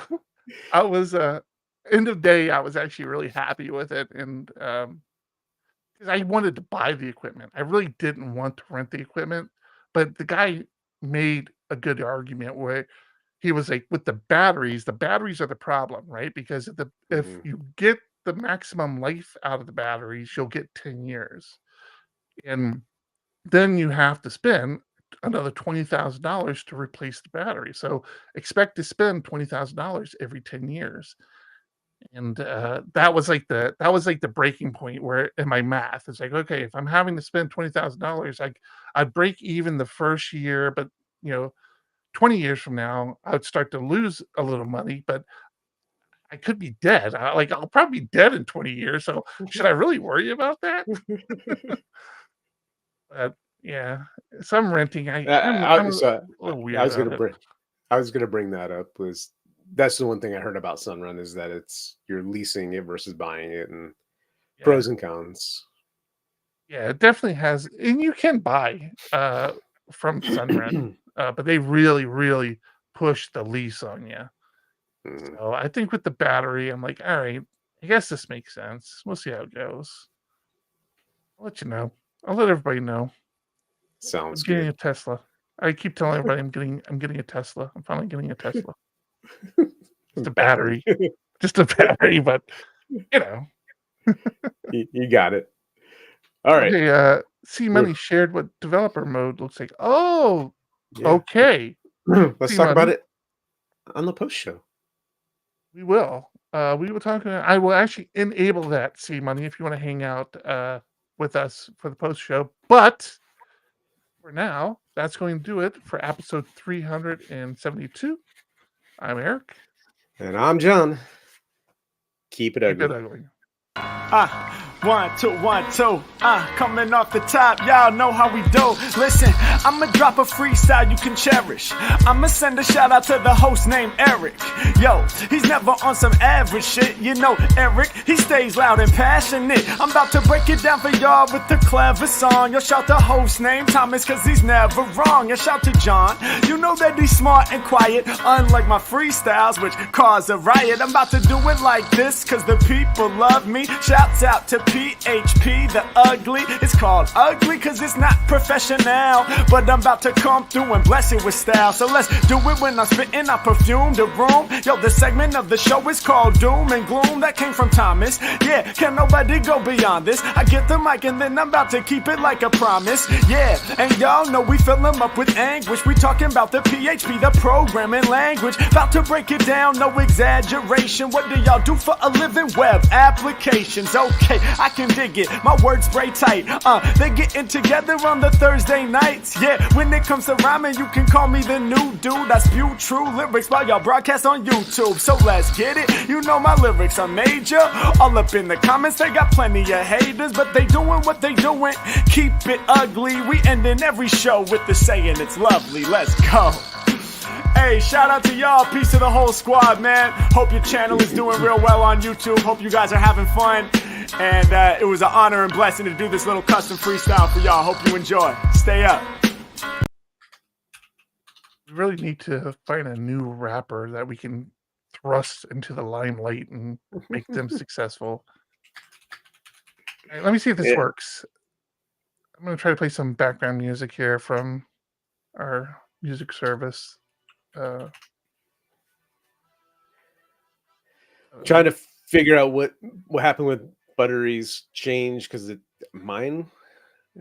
I was end of day, I was actually really happy with it. And because I wanted to buy the equipment. I really didn't want to rent the equipment. But the guy made a good argument where he was like, with the batteries are the problem, right? Because if Mhm. you get the maximum life out of the batteries, you'll get 10 years. And then you have to spend another $20,000 to replace the battery. So expect to spend $20,000 every 10 years. And that was like the breaking point where in my math it's like, okay, if I'm having to spend $20,000, I'd break even the first year, but 20 years from now, I would start to lose a little money, but I could be dead. I'll probably be dead in 20 years. So should I really worry about that? But yeah, some renting, I'm a So little I weird was gonna about it. bring I was gonna bring that up. Was That's the one thing I heard about Sunrun, is that you're leasing it versus buying it, and Yeah, pros and cons. yeah, it definitely has, and you can buy from Sunrun, but they really, really push the lease on you. Mhm. So I think with the battery, I'm like, all right, I guess this makes sense. We'll see how it goes. I'll let you know. I'll let everybody know. I'm Sounds getting a good. Tesla. I keep telling everybody I'm getting a Tesla. I'm finally getting a Tesla. Just a Battery. battery. Just a battery, but you know. You got it. All right. Hey, C We're Money shared what developer mode looks like. Oh, Yeah. okay. Let's C talk about Money. it on the post show. We will. We will talk. I will actually enable that, C Money, if you want to hang out with us for the post show. But for now, that's going to do it for episode 372. I'm Eric. And I'm John. Keep it Keep it ugly. ugly. 1, 2, 1, 2. Coming off the top, y'all know how we do. Listen, I'ma drop a freestyle you can cherish. I'ma send a shout out to the host named Eric. Yo, he's never on some average shit. You know, Eric, he stays loud and passionate. I'm about to break it down for y'all with the clever song. Yo, shout the host named Thomas, cause he's never wrong. Yo, shout to John. You know that he's smart and quiet, unlike my freestyles, which cause a riot. I'm about to do it like this, cause the people love me. Shouts out to PHP, the ugly. It's called ugly cause it's not professional, but I'm about to come through and bless it with style. So let's do it when I'm spitting, I perfume the room. Yo, the segment of the show is called Doom and Gloom. That came from Thomas. Yeah, can nobody go beyond this? I get the mic and then I'm about to keep it like a promise. Yeah, and y'all know we fill them up with anguish. We talking about the PHP, the programming language. About to break it down, no exaggeration. What do y'all do for a living? Web applications. Okay, I can dig it. My words spray tight. They getting together on the Thursday nights. Yeah, when it comes to rhyming, you can call me the new dude. I spew true lyrics while y'all broadcast on YouTube. So let's get it. You know my lyrics are major. All up in the comments, they got plenty of haters, but they doing what they doing. Keep it ugly. We ending every show with the saying it's lovely. Let's go. Hey, shout out to y'all. Peace to the whole squad, man. Hope your channel is doing real well on YouTube. Hope you guys are having fun. And it was an honor and blessing to do this little custom freestyle for y'all. Hope you enjoy. Stay up. We really need to find a new rapper that we can thrust into the limelight and make them successful. All right, let me see if this works. I'm going to try to play some background music here from our music service. Trying to figure out what happened with Buttery's change, because mine,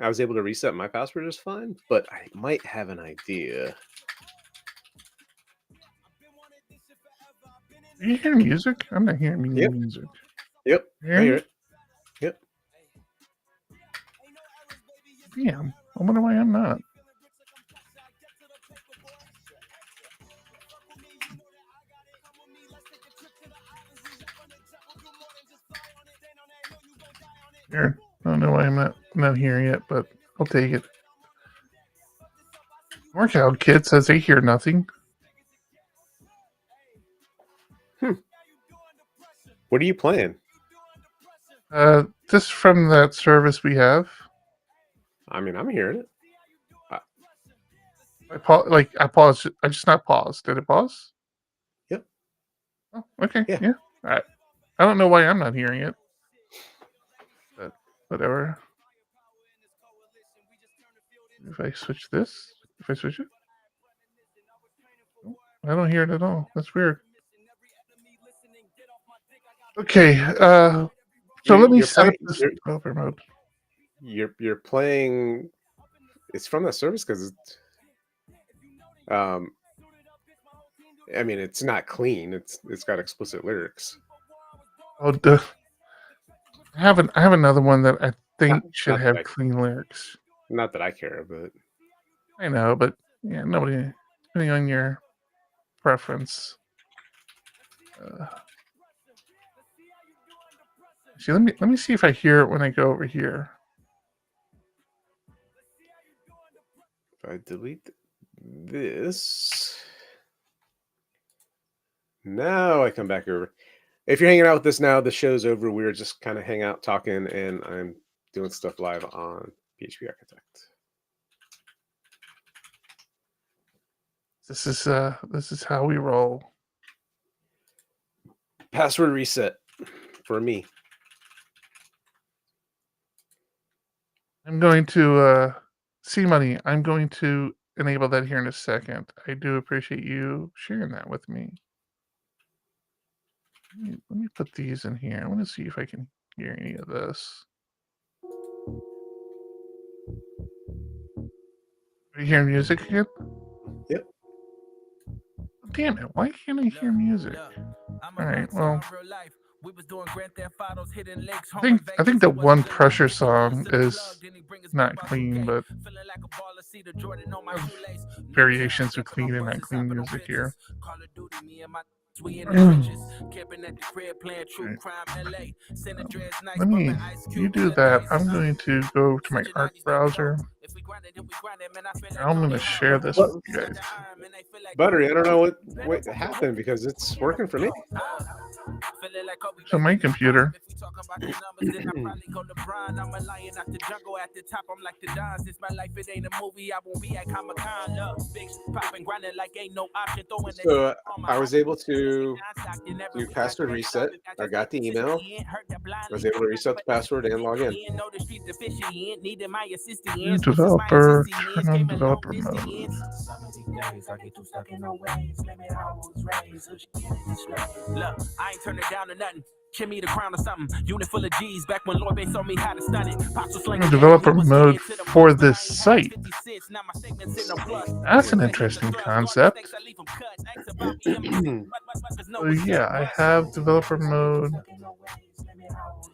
I was able to reset my password just fine, but I might have an idea. Are you hearing music? I'm not hearing Yep. music. Yep, I hear it. Yep. Damn, I wonder why I'm not. Here, I don't know why I'm not hearing it, but I'll take it. Workout Kid says they hear nothing. What are you playing? Just from that service we have. I mean, I'm hearing it. I paused. I just not paused. Did it pause? Yep. Oh, okay. Yeah. I don't know why I'm not hearing it. But whatever. If I switch it, I don't hear it at all. That's weird. Okay. So let me set up this developer mode. You're playing. It's from that service because it's. I mean, it's not clean. It's got explicit lyrics. Oh, I have another one that I think should have clean lyrics. Not that I care, but I know, but yeah, nobody. Depending on your preference. See, let me see if I hear it when I go over here. if I delete this, now I come back over. If you're hanging out with us now, the show's over. We're just kind of hang out talking, and I'm doing stuff live on PHP Architect. This is how we roll. Password reset for me. I'm going to C-Money. I'm going to enable that here in a second. I do appreciate you sharing that with me. Let me put these in here. I want to see if I can hear any of this. Are you hearing music again? Yep. Damn it, why can't I hear music? Alright, well. I think that one pressure song is not clean, but variations of clean and not clean music here. Let me, you do that. I'm going to go to my Arc browser. I'm going to share this with you guys. Buttery, I don't know what happened because it's working for me. So my computer. So I was able to do password reset. I got the email. I was able to reset the password and log in. New developer, turn on developer mode. Look, I ain't turning down to nothing. Give me the crown or something. Unit full of G's back when Lord Bass told me how to stun it. Developer mode for this site. That's an interesting concept. So yeah, I have developer mode.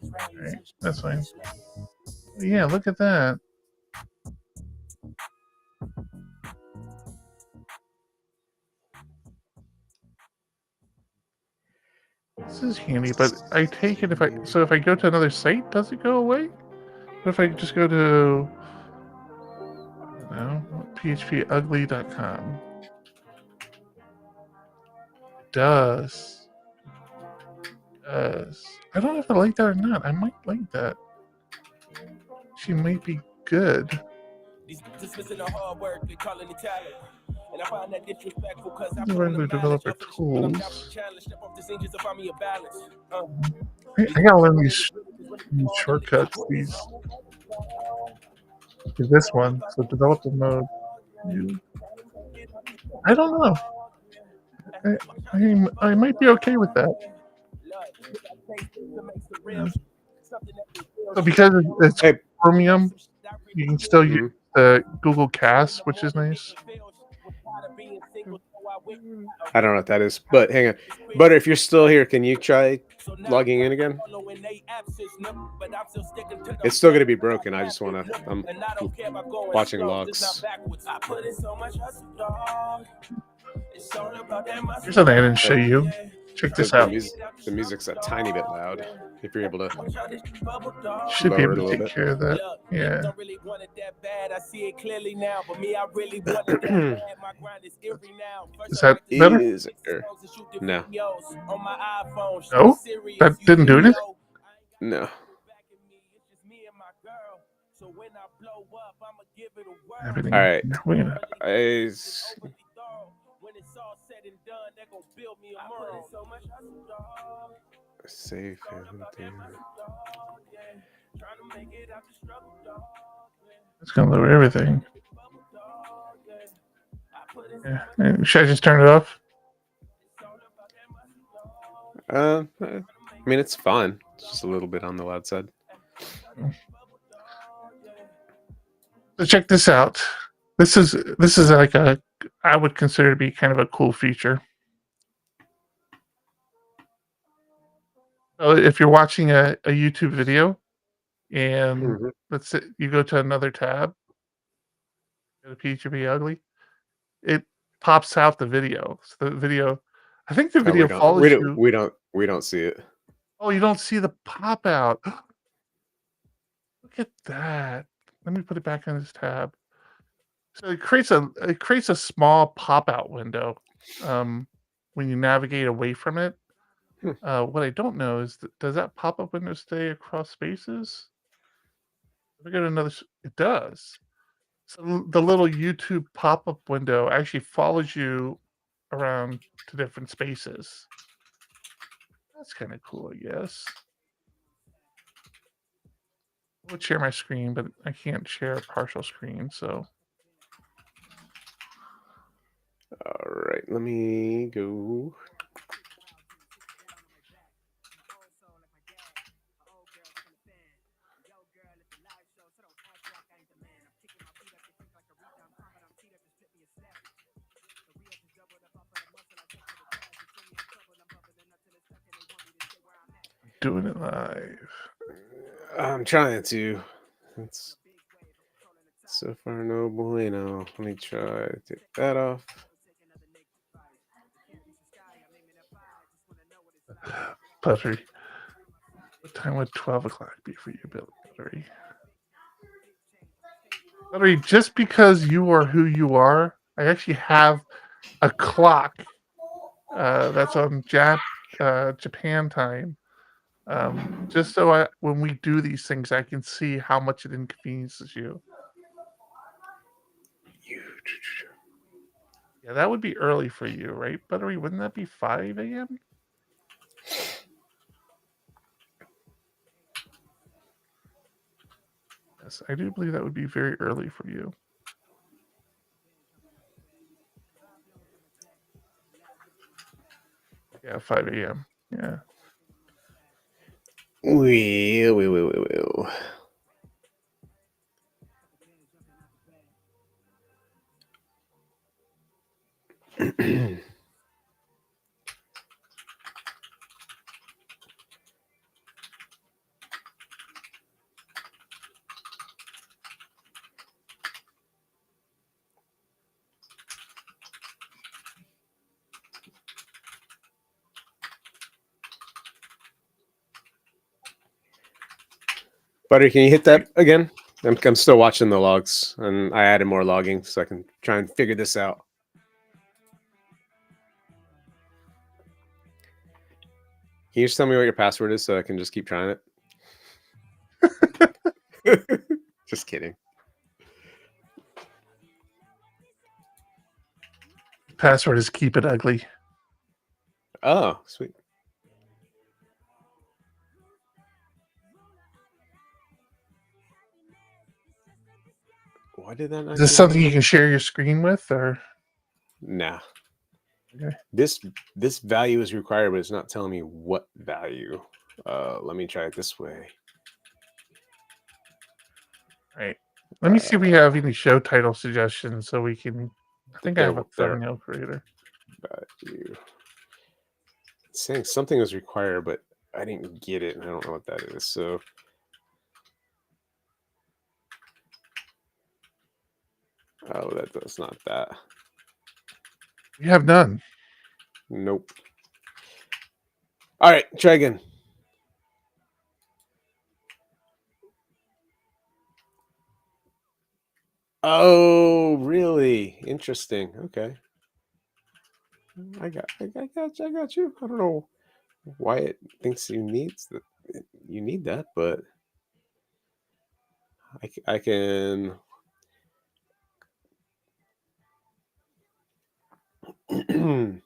Alright, that's fine. Yeah, look at that. This is handy, but I take it if I go to another site, does it go away? What if I just go to PHPUgly.com? It does. I don't know if I like that or not. I might like that. She might be good. The regular developer tools. I gotta learn these shortcuts. These. is this one. So developer mode. I don't know. I might be okay with that. Yeah. So because it's Hey. Chromium, you can still use the Google Cast, which is nice. I don't know what that is, but hang on. Butter, if you're still here, can you try logging in again? It's still going to be broken. I just want to. I'm watching logs. Here's something I didn't show you. Check this out. The music's a tiny bit loud. If you're able to, should be lower able it a to little take care of that. Yeah. Is that better? No. No? That didn't do it? No. Everything. All right. We're gonna... Save It's gonna lower everything. Yeah. Should I just turn it off? I mean, it's fun. It's just a little bit on the loud side. So check this out. This is like I would consider to be kind of a cool feature. So if you're watching a YouTube video and let's say you go to another tab, go to PHPUgly, it pops out the video. So the video, I think the video follows you. We don't see it. Oh, you don't see the pop out. Look at that. Let me put it back on this tab. So it creates a small pop out window when you navigate away from it. What I don't know is does that pop up window stay across spaces? If I go to another, it does. So the little YouTube pop up window actually follows you around to different spaces. That's kind of cool, I guess. I would share my screen, but I can't share a partial screen, so. All right, let me go. Doing it live. I'm trying to. It's so far no bueno. Let me try to take that off. Buttery. What time would 12 o'clock be for you, Buttery? Buttery, just because you are who you are, I actually have a clock that's on Japan time. Just so when we do these things, I can see how much it inconveniences you. Yeah, that would be early for you, right, Buttery? Wouldn't that be 5 a.m.? Yes, I do believe that would be very early for you. Yeah, 5 a.m. Yeah. Well. Butter, can you hit that again? I'm still watching the logs, and I added more logging so I can try and figure this out. Can you just tell me what your password is so I can just keep trying it? Just kidding. Password is keep it ugly. Oh, sweet. Why did that not Is this give something me- you can share your screen with, or Nah. okay. This value is required, but it's not telling me what value. Let me try it this way. Right. Let me see if we have any show title suggestions so we can. I think I have a There thumbnail creator. value. It's saying something was required, but I didn't get it, and I don't know what that is. So that's not that. We have none. Nope. All right, try again. Oh, really? Interesting. Okay. I got you. I don't know why it thinks you need that, but I can. I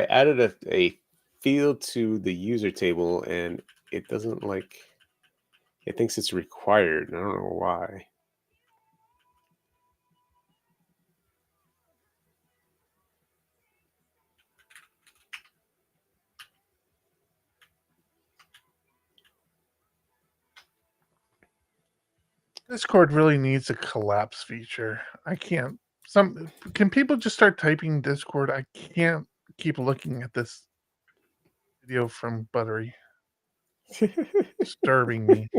added a field to the user table, and it doesn't like. It thinks it's required, and I don't know why. Discord really needs a collapse feature. I can't. Can people just start typing Discord? I can't keep looking at this video from Buttery. Disturbing me.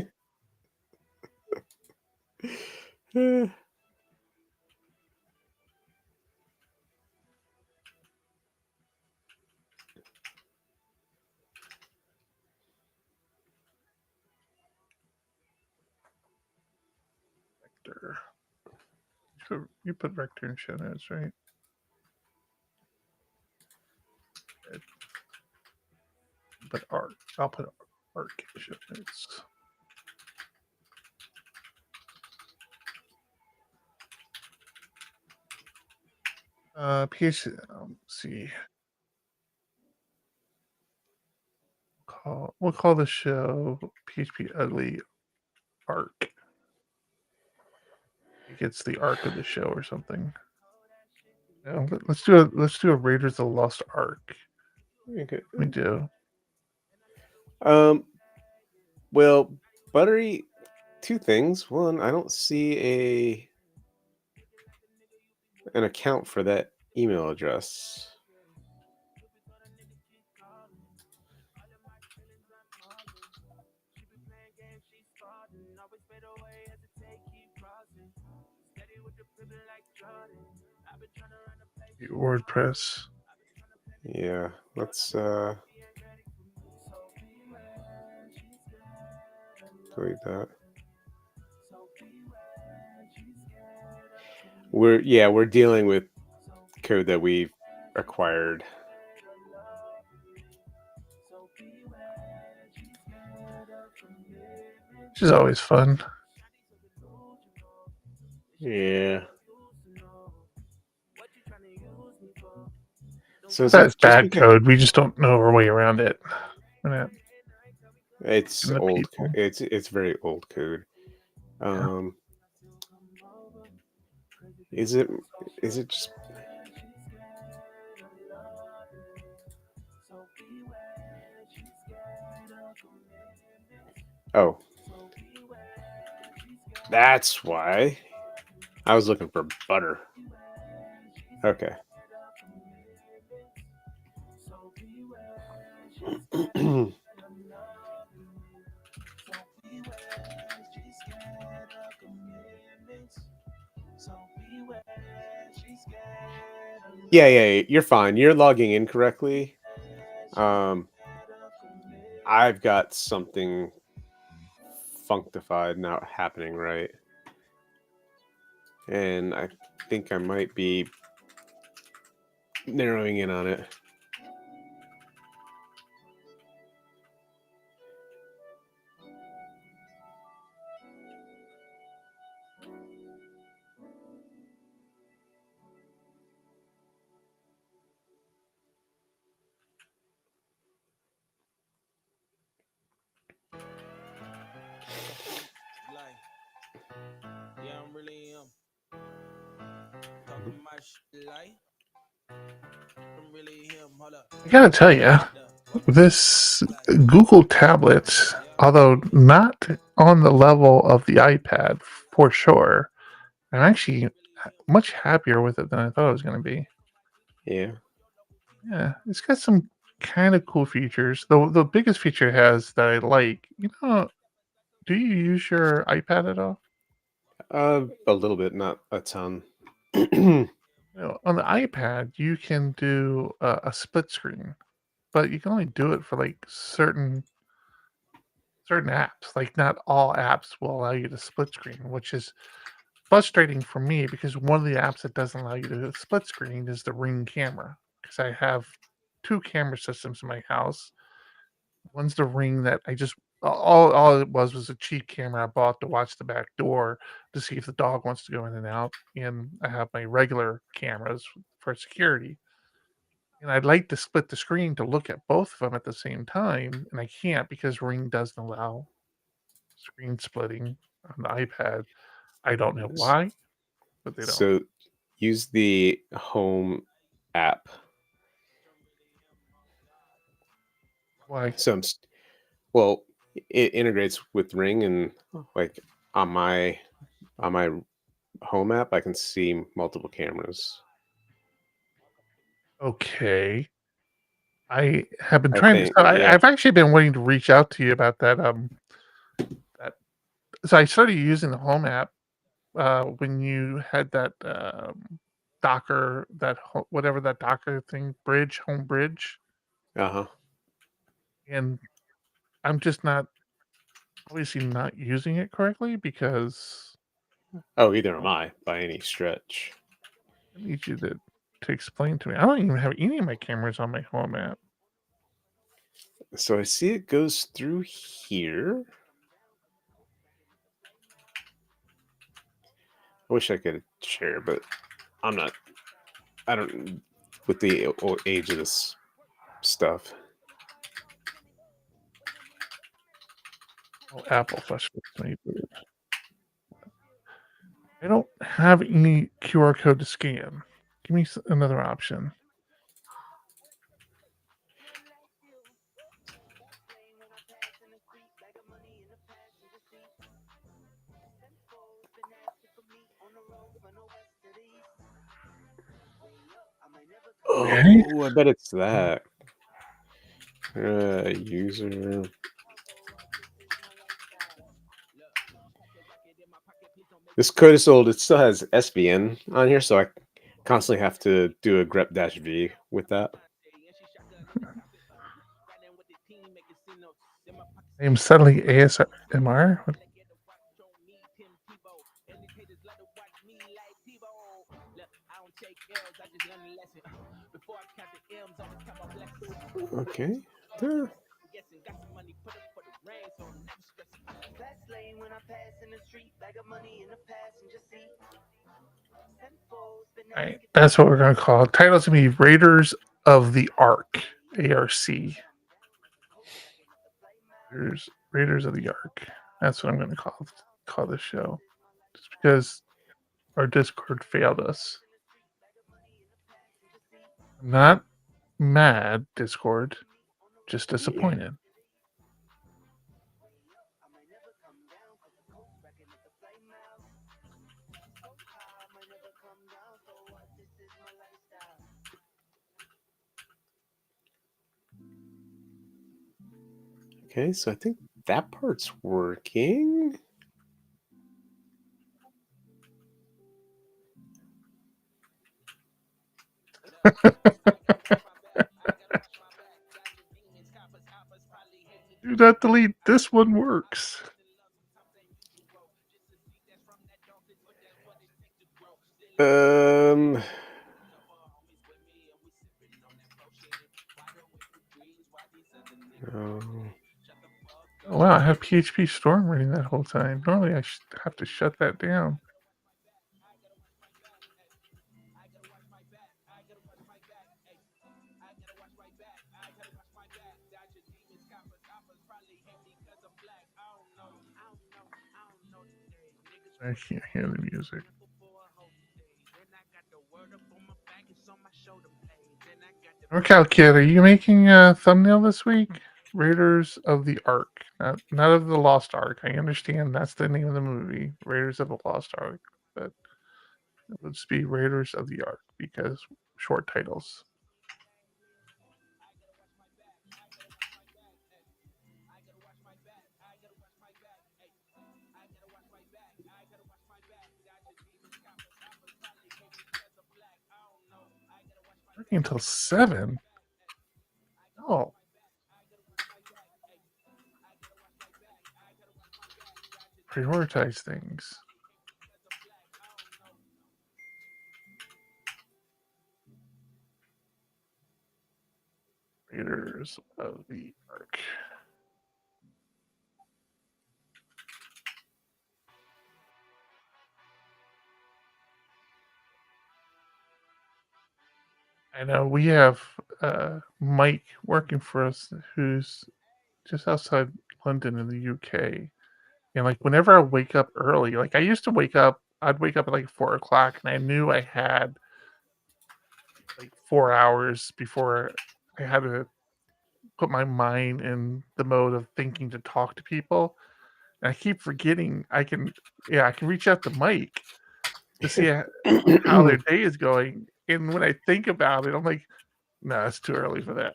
Rector. You put Rector in show notes, right? But Arc. I'll put Arc in show notes. PH. Let's see. We'll call the show PHPUgly Arc. It gets the arc of the show or something. No, let's do a Raiders of the Lost Ark. Okay. We do. Well, Buttery, two things. One, I don't see an account for that email address. WordPress. Yeah, let's delete that. We're dealing with code that we've acquired. Which is always fun. Yeah. So That's just bad because code. We just don't know our way around it. it's And the old, people. it's very old code. Is it just Oh, that's why I was looking for butter. Okay. Yeah, you're fine. You're logging in correctly. I've got something functified now happening, right? And I think I might be narrowing in on it. I gotta tell you, this Google tablet, although not on the level of the iPad for sure, I'm actually much happier with it than I thought it was going to be. Yeah. Yeah, it's got some kind of cool features. The biggest feature it has that I like, do you use your iPad at all? A little bit, not a ton. On the iPad, you can do a split screen, but you can only do it for like certain apps. Like not all apps will allow you to split screen, which is frustrating for me because one of the apps that doesn't allow you to split screen is the Ring camera. Because I have two camera systems in my house. One's the Ring that I just all it was a cheap camera I bought to watch the back door to see if the dog wants to go in and out. And I have my regular cameras for security. And I'd like to split the screen to look at both of them at the same time, and I can't because Ring doesn't allow screen splitting on the iPad. I don't know S- why, but they don't. So use the home app. Why? So well, it integrates with Ring, and like on my home app, I can see multiple cameras. Okay. I have been I trying to. think, So yeah. I've actually been wanting to reach out to you about that. That so I started using the Home app when you had that Docker, whatever that Docker thing, Home Bridge, Uh-huh. and I'm just not obviously not using it correctly because Oh, either am I by any stretch. I need you to explain to me. I don't even have any of my cameras on my Home app. So I see it goes through here. I wish I could share, but I'm not. I don't. With the age of this stuff. Oh, Apple frustrates me. I don't have any QR code to scan. Give me another option. Okay. Oh, I bet it's that. User. This code is old. It still has SVN on here, so I constantly have to do a grep-v with that. I am suddenly ASMR. Okay. There. Right, that's what we're going to call it. Title's going to be Raiders of the Ark, ARC. Raiders of the Ark. That's what I'm going to call this show. Just because our Discord failed us. I'm not mad, Discord. Just Yeah. disappointed. Okay, so I think that part's working. Do not delete. This one works. Um. Oh. Oh, wow, I have PHP Storm running that whole time. Normally, I have to shut that down. I can't hear the music. Workout Kid, are you making a thumbnail this week? Raiders of the Ark, not of the Lost Ark. I understand that's the name of the movie, Raiders of the Lost Ark, but it would just be Raiders of the Ark because short titles. Working until 7. Oh, prioritize things. Raiders of the Ark. I know we have Mike working for us who's just outside London in the UK. And like whenever I wake up early, like I used to I'd wake up at like 4 o'clock and I knew I had like 4 hours before I had to put my mind in the mode of thinking to talk to people. And I keep forgetting I can reach out to Mike to see how their day is going. And when I think about it, I'm like, no, it's too early for that.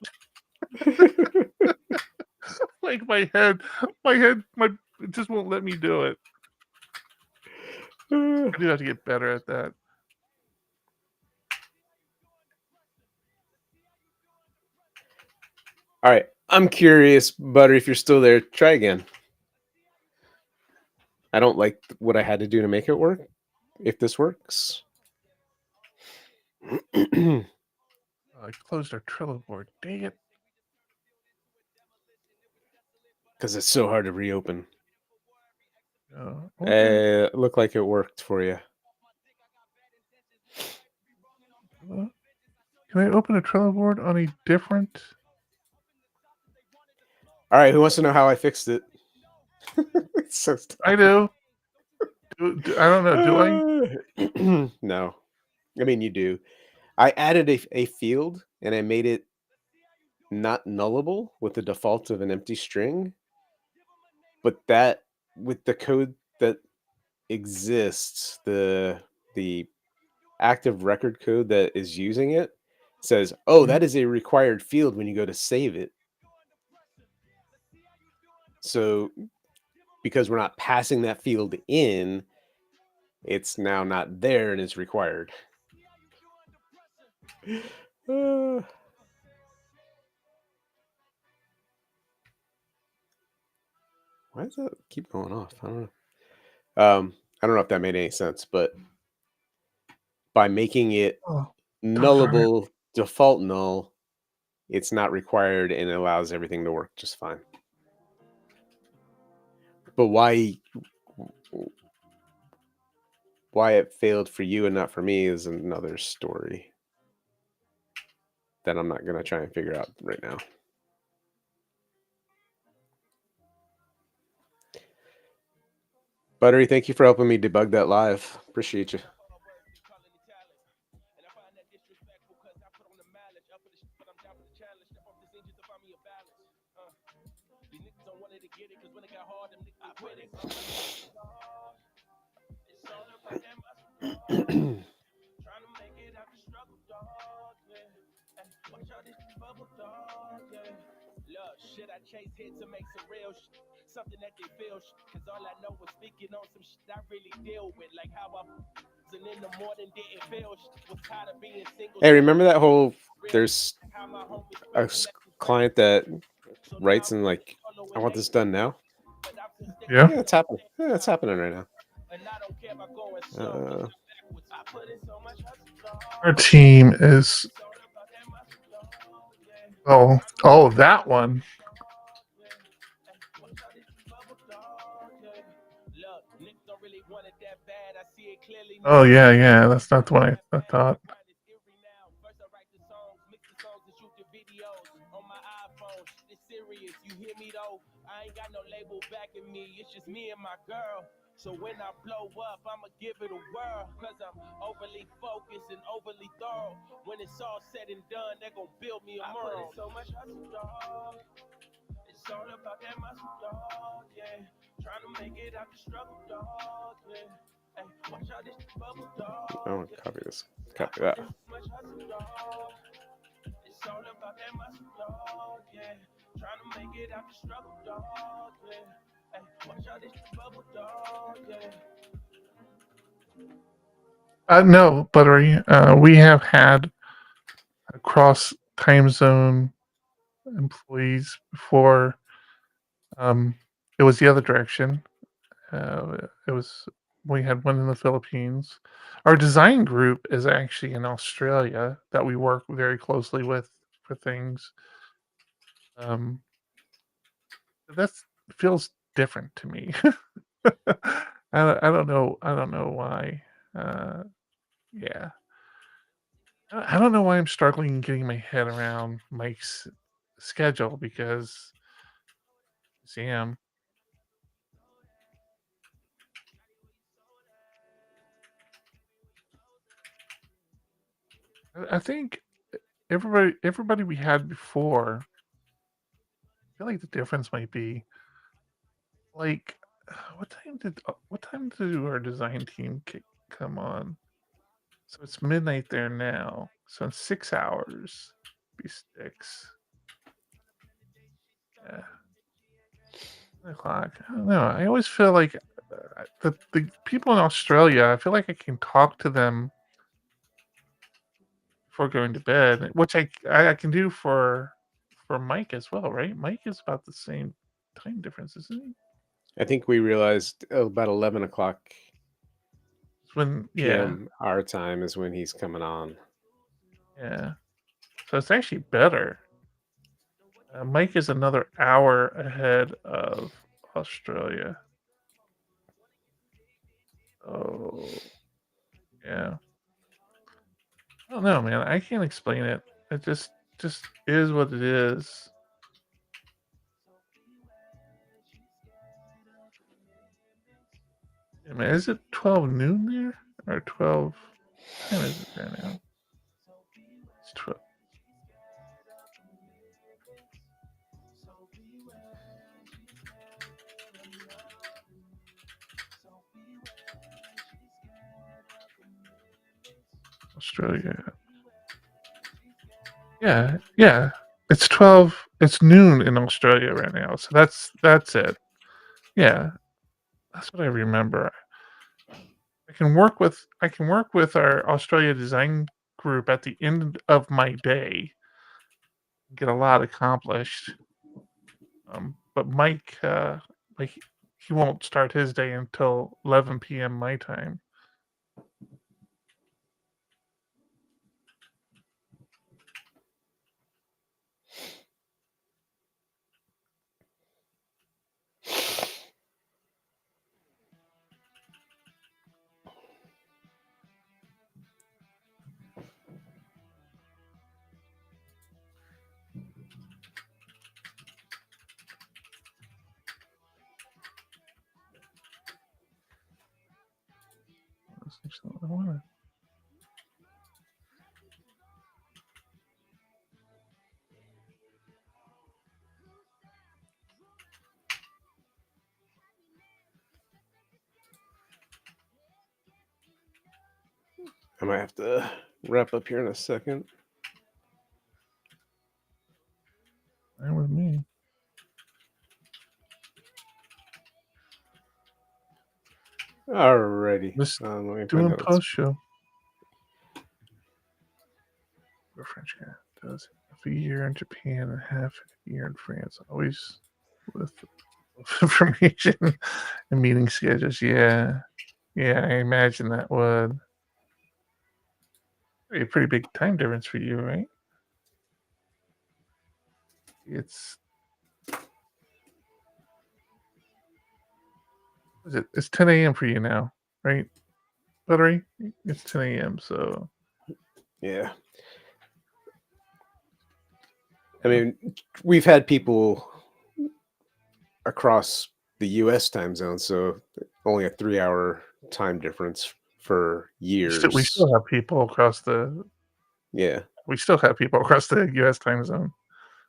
Like my head, it just won't let me do it. I do have to get better at that. All right. I'm curious, Butter, if you're still there, try again. I don't like what I had to do to make it work. If this works. I closed our Trello board. Dang it. Because it's so hard to reopen. Okay. Looked like it worked for you. Can I open a Trello board on a different? All right. Who wants to know how I fixed it? So I do. I don't know. Do I? No. I mean, you do. I added a field and I made it not nullable with the default of an empty string. But that with the code that exists, the active record code that is using it says, oh, that is a required field when you go to save it. So because we're not passing that field in, it's now not there and is required. Why does that keep going off? I don't know. I don't know if that made any sense, but by making it nullable, default null, it's not required and it allows everything to work just fine. But why it failed for you and not for me is another story that I'm not going to try and figure out right now. Buttery, thank you for helping me debug that live. Appreciate you. Shit, I chase hits to make some real shit, something that they feel cause all I know was speaking on some shit I really deal with, like how I and in the morning didn't feel was tired of being single. Hey, remember that whole, there's a client that writes and like, I want this done now. Yeah, it's happening. Yeah, it's happening right now. Our team is. Oh, that one. Oh yeah. That's not the one I thought. You hear me though? I ain't got no label backing me. It's just me and my girl. So when I blow up, I'ma give it a whirl. Cause I'm overly focused. and overly thorough. When it's all said and done, they're gonna build me a mural. So much hustle, dog. It's all about that muscle, dog. Yeah, trying to make it out the struggle, dog. Yeah, hey, watch out this bubble, dog. Oh, copy this. Copy that. Much hustle, dog. It's all about that muscle, dog. Yeah, trying to make it out the struggle, dog. Yeah, hey, watch out this bubble, dog. Yeah. No, Buttery. We have had cross time zone employees before. It was the other direction. We had one in the Philippines. Our design group is actually in Australia that we work very closely with for things. That feels different to me. I don't know. I don't know why. Yeah. I don't know why I'm struggling getting my head around Mike's schedule because Sam. I think everybody we had before, I feel like the difference might be like what time did our design team come on? So it's midnight there now. So in 6 hours, be 6. Yeah. 9 o'clock. I don't know. I always feel like the people in Australia, I feel like I can talk to them before going to bed, which I can do for Mike as well, right? Mike is about the same time difference, isn't he? I think we realized about 11 o'clock It's when p.m. our time is when he's coming on. Yeah. So it's actually better. Mike is another hour ahead of Australia. Oh, yeah. I don't know, man. I can't explain it. It just is what it is. Yeah, man, is it 12 noon there or 12? What time is it there now? It's 12. Australia. Yeah. It's 12. It's noon in Australia right now. So that's it. Yeah. That's what I remember. I can work with our Australia design group at the end of my day. Get a lot accomplished. But Mike, like he won't start his day until 11 p.m. my time. That's actually what I wanted. I might have to wrap up here in a second. Fine with me. Alrighty. Just let me find doing out. post show. A French guy does half a year in Japan and half a year in France. Always with information and meeting schedules. Yeah, I imagine that would be a pretty big time difference for you, right? It's 10 a.m. for you now, right? Buttery? It's 10 a.m. So Yeah. I mean, we've had people across the U.S. time zone, so only a 3-hour time difference for years. We still have people across the. Yeah. We still have people across the U.S. time zone.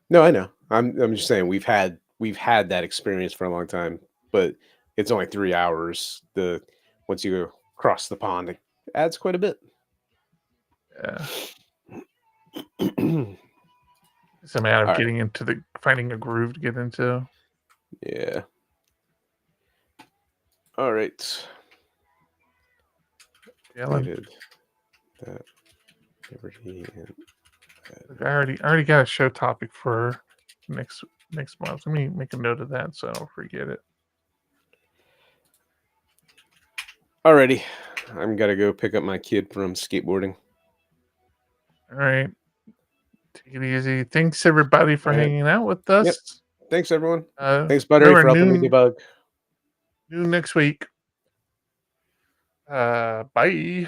No, I know. I'm just saying we've had that experience for a long time, but it's only 3 hours. Once you go across the pond, it adds quite a bit. Yeah. It's a matter of All right. getting into finding a groove to get into. Yeah. All right. Yeah, David, that Liberty and I already got a show topic for next month. Let me make a note of that so I don't forget it. Alrighty. I'm gotta go pick up my kid from skateboarding. All right. Take it easy. Thanks everybody for hanging out with us. Yep. Thanks everyone. Uh, Thanks, Buttery, for helping remember, me debug. New next week. Bye.